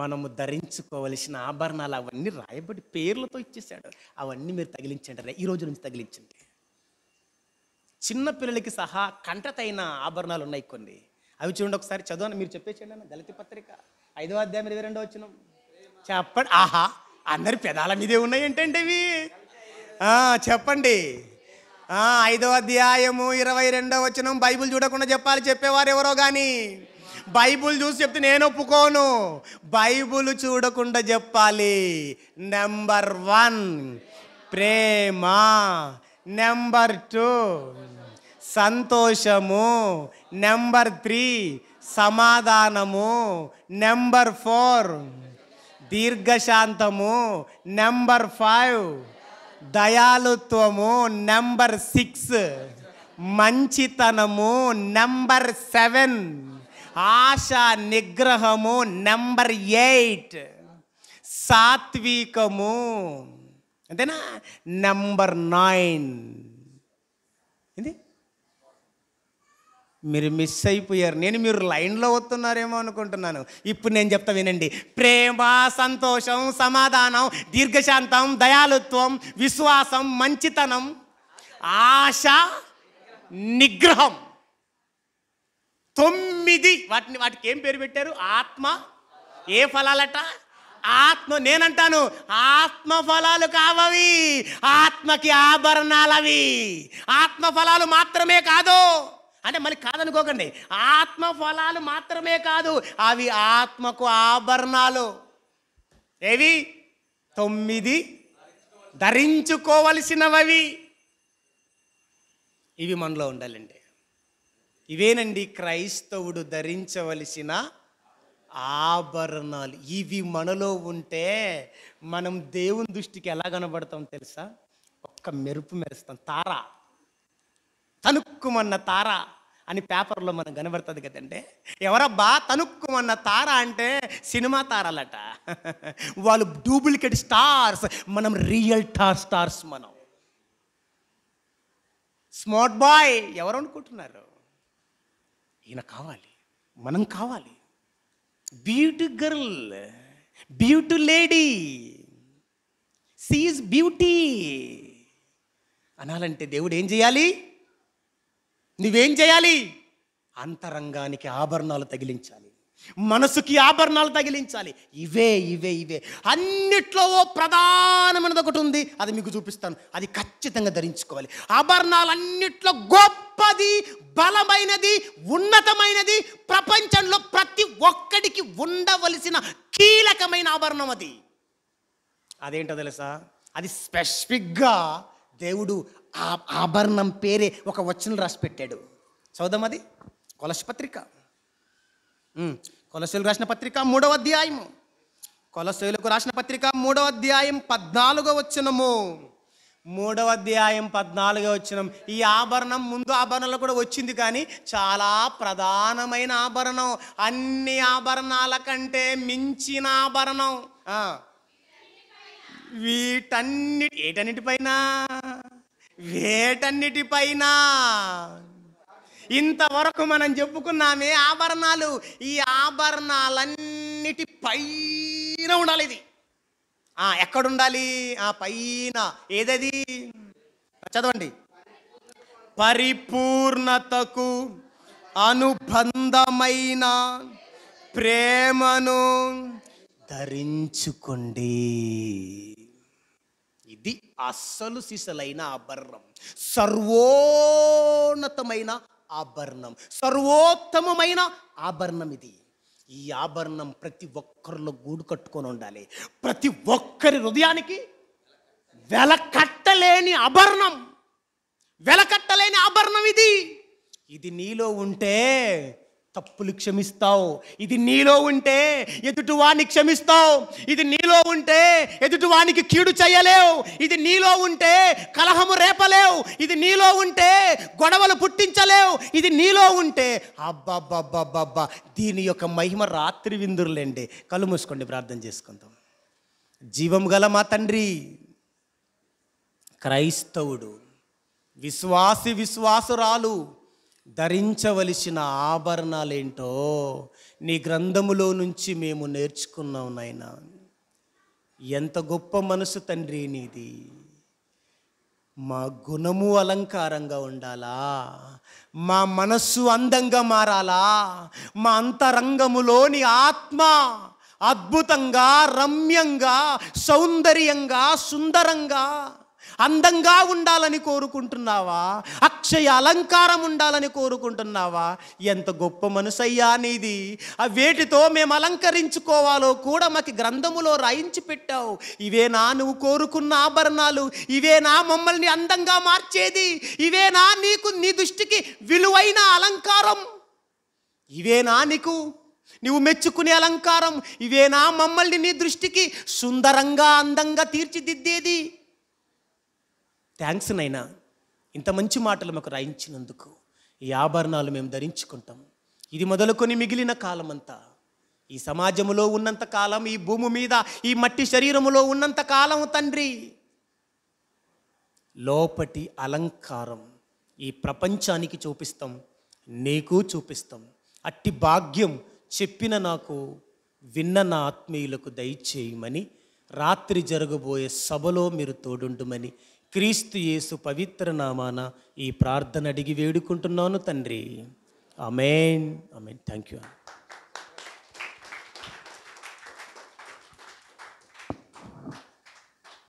మనము ధరించుకోవలసిన ఆభరణాలు అవన్నీ రాయబడి పేర్లతో ఇచ్చేసాడు. అవన్నీ మీరు తగిలించండి, ఈ రోజు నుంచి తగిలించండి. చిన్న పిల్లలకి సహా కంటతైన ఆభరణాలు ఉన్నాయి కొన్ని. అవి చూడండి ఒకసారి, చదవని మీరు చెప్పేసండి అన్న. గలతీ పత్రిక 5వ అధ్యాయం 22వ వచనం చెప్పండి. ఆహా, అందరి పెదాల మీదే ఉన్నాయి ఏంటంటే ఇవి? చెప్పండి. 5వ అధ్యాయము 22వ వచనం. బైబిల్ చూడకుండా చెప్పాలి చెప్పేవారు ఎవరో కానీ. బైబిల్ చూసి చెప్తే నేను ఒప్పుకోను. బైబిల్ చూడకుండా చెప్పాలి. నెంబర్ 1 ప్రేమ, నెంబర్ 2 సంతోషము, నెంబర్ 3 సమాధానము, నెంబర్ 4 దీర్ఘశాంతము, నెంబర్ 5 దయాళుత్వము, నెంబర్ 6 మంచితనము, నెంబర్ 7 ఆశ నిగ్రహము, నెంబర్ 8 సాత్వికము, అంతేనా? నెంబర్ 9 ఇది మీరు మిస్ అయిపోయారు. మీరు లైన్లో వస్తున్నారేమో అనుకుంటున్నాను. ఇప్పుడు నేను చెప్తా వినండి. ప్రేమ, సంతోషం, సమాధానం, దీర్ఘశాంతం, దయాళుత్వం, విశ్వాసం, మంచితనం, ఆశ, నిగ్రహం. 9 వాటికి ఏం పేరు పెట్టారు? ఆత్మ. ఏ ఫలాలట? ఆత్మ. నేనంటాను ఆత్మ ఫలాలు కావవి, ఆత్మకి ఆభరణాలవి. ఆత్మ ఫలాలు మాత్రమే కాదు అంటే మళ్ళీ కాదనుకోకండి. ఆత్మ ఫలాలు మాత్రమే కాదు, అవి ఆత్మకు ఆభరణాలు. ఏవి? 9 ధరించుకోవలసినవి. ఇవి మనలో ఉండాలండి. ఇవేనండి క్రైస్తవుడు ధరించవలసిన ఆభరణాలు. ఇవి మనలో ఉంటే మనం దేవుని దృష్టికి ఎలా కనబడతాం తెలుసా? ఒక్క మెరుపు మెరుస్తాం. తార, తనుక్కుమన్న తార అని పేపర్లో మనం కనబడుతుంది కదంటే. ఎవరబ్బా తనుక్కుమన్న తార అంటే సినిమా తారాలట. వాళ్ళు డూప్లికేట్ స్టార్స్, మనం రియల్ స్టార్స్. మనం స్మార్ట్ బాయ్ ఎవరు అనుకుంటున్నారు? ఈయన కావాలి, మనం కావాలి. Beauty girl, beauty lady, she is beauty అనాలంటే దేవుడు ఏం చేయాలి? నువ్వేం చేయాలి? అంతరంగానికి ఆభరణాలు తగిలించాలి, మనసుకి ఆభరణాలు తగిలించాలి. ఇవే ఇవే ఇవే అన్నిట్లో ఓ ప్రధానమైనది ఒకటి ఉంది, అది మీకు చూపిస్తాను. అది ఖచ్చితంగా ధరించుకోవాలి. ఆభరణాలు అన్నిట్లో గొప్పది, బలమైనది, ఉన్నతమైనది, ప్రపంచంలో ప్రతి ఒక్కడికి ఉండవలసిన కీలకమైన ఆభరణం అది. అదేంటో తెలుసా? అది స్పెసిఫిక్గా దేవుడు ఆ ఆభరణం పేరే ఒక వచనం రాసి పెట్టాడు. చదుదాం. అది కొలస్పత్రిక, కొలస్సీలకు రాసిన పత్రిక 3వ అధ్యాయము. కొలస్సీలకు రాసిన పత్రిక 3వ అధ్యాయం 14వ వచనము. 3వ అధ్యాయం 14వ వచనం. ఈ ఆభరణం ముందు ఆభరణంలో కూడా వచ్చింది, కానీ చాలా ప్రధానమైన ఆభరణం. అన్ని ఆభరణాల కంటే మించిన ఆభరణం. వేటన్నిటిపైన ఇంతవరకు మనం చెప్పుకున్నామే ఆభరణాలు. ఈ ఆభరణాలన్నిటి పైన ఉండాలి. ఇది ఎక్కడుండాలి? పైన. ఏదది? చదవండి. పరిపూర్ణతకు అనుబంధమైన ప్రేమను ధరించుకోండి. ఇది అస్సలు సిసలైన ఆభరణం, సర్వోన్నతమైన ఆభరణం, సర్వోత్తమమైన ఆభరణం ఇది. ఈ ఆభరణం ప్రతి ఒక్కరిలో గూడు కట్టుకొని ఉండాలి. ప్రతి ఒక్కరి హృదయానికి వెలకట్టలేని ఆభరణం, వెలకట్టలేని ఆభరణం ఇది. ఇది నీలో ఉంటే తప్పులు క్షమిస్తావు. ఇది నీలో ఉంటే ఎదుటివాణ్ణి క్షమిస్తావు. ఇది నీలో ఉంటే ఎదుటివానికి కీడు చేయలేవు. ఇది నీలో ఉంటే కలహము రేపలేవు. ఇది నీలో ఉంటే గొడవలు పుట్టించలేవు. ఇది నీలో ఉంటే అబ్బబ్బబ్బబ్బబ్బా, దీని యొక్క మహిమ రాత్రి విందురులేండి. కళ్ళు మూసుకోండి, ప్రార్థన చేసుకుందాం. జీవం గల మా తండ్రి, క్రైస్తవుడు, విశ్వాసురాలు ధరించవలసిన ఆభరణాలేంటో నీ గ్రంథములో నుంచి మేము నేర్చుకున్నాం నాయనా. ఎంత గొప్ప మనసు తండ్రి నీది. మా గుణము అలంకారంగా ఉండాలా, మా మనస్సు అందంగా మారాలా, మా అంతరంగములోని ఆత్మ అద్భుతంగా, రమ్యంగా, సౌందర్యంగా, సుందరంగా, అందంగా ఉండాలని కోరుకుంటున్నావా? అక్షయ అలంకారం ఉండాలని కోరుకుంటున్నావా? ఎంత గొప్ప మనసయ్యా నీది. వేటితో మేము అలంకరించుకోవాలో కూడా మాకు గ్రంథములో రాయించి పెట్టావు. ఇవేనా నువ్వు కోరుకున్న ఆభరణాలు? ఇవేనా మమ్మల్ని అందంగా మార్చేది? ఇవేనా నీకు నీ దృష్టికి విలువైన అలంకారం? ఇవేనా నువ్వు మెచ్చుకునే అలంకారం? ఇవేనా మమ్మల్ని నీ దృష్టికి సుందరంగా, అందంగా తీర్చిదిద్దేది? థ్యాంక్స్ నైనా, ఇంత మంచి మాటలు మాకు రాయించినందుకు. ఈ ఆభరణాలు మేము ధరించుకుంటాం. ఇది మొదలుకొని మిగిలిన కాలమంతా, ఈ సమాజంలో ఉన్నంత కాలం, ఈ భూమి మీద ఈ మట్టి శరీరములో ఉన్నంత కాలం తండ్రి, లోపటి అలంకారం ఈ ప్రపంచానికి చూపిస్తాం. నీకు చూపిస్తాం. అట్టి భాగ్యం చెప్పిన నాకు, విన్న నా ఆత్మీయులకు దయచేయమని, రాత్రి జరగబోయే సభలో మీరు తోడుండుమని క్రీస్తు యేసు పవిత్ర నామాన ఈ ప్రార్థన అడిగి వేడుకుంటున్నాను తండ్రి. ఆమేన్. ఆమేన్. Thank you.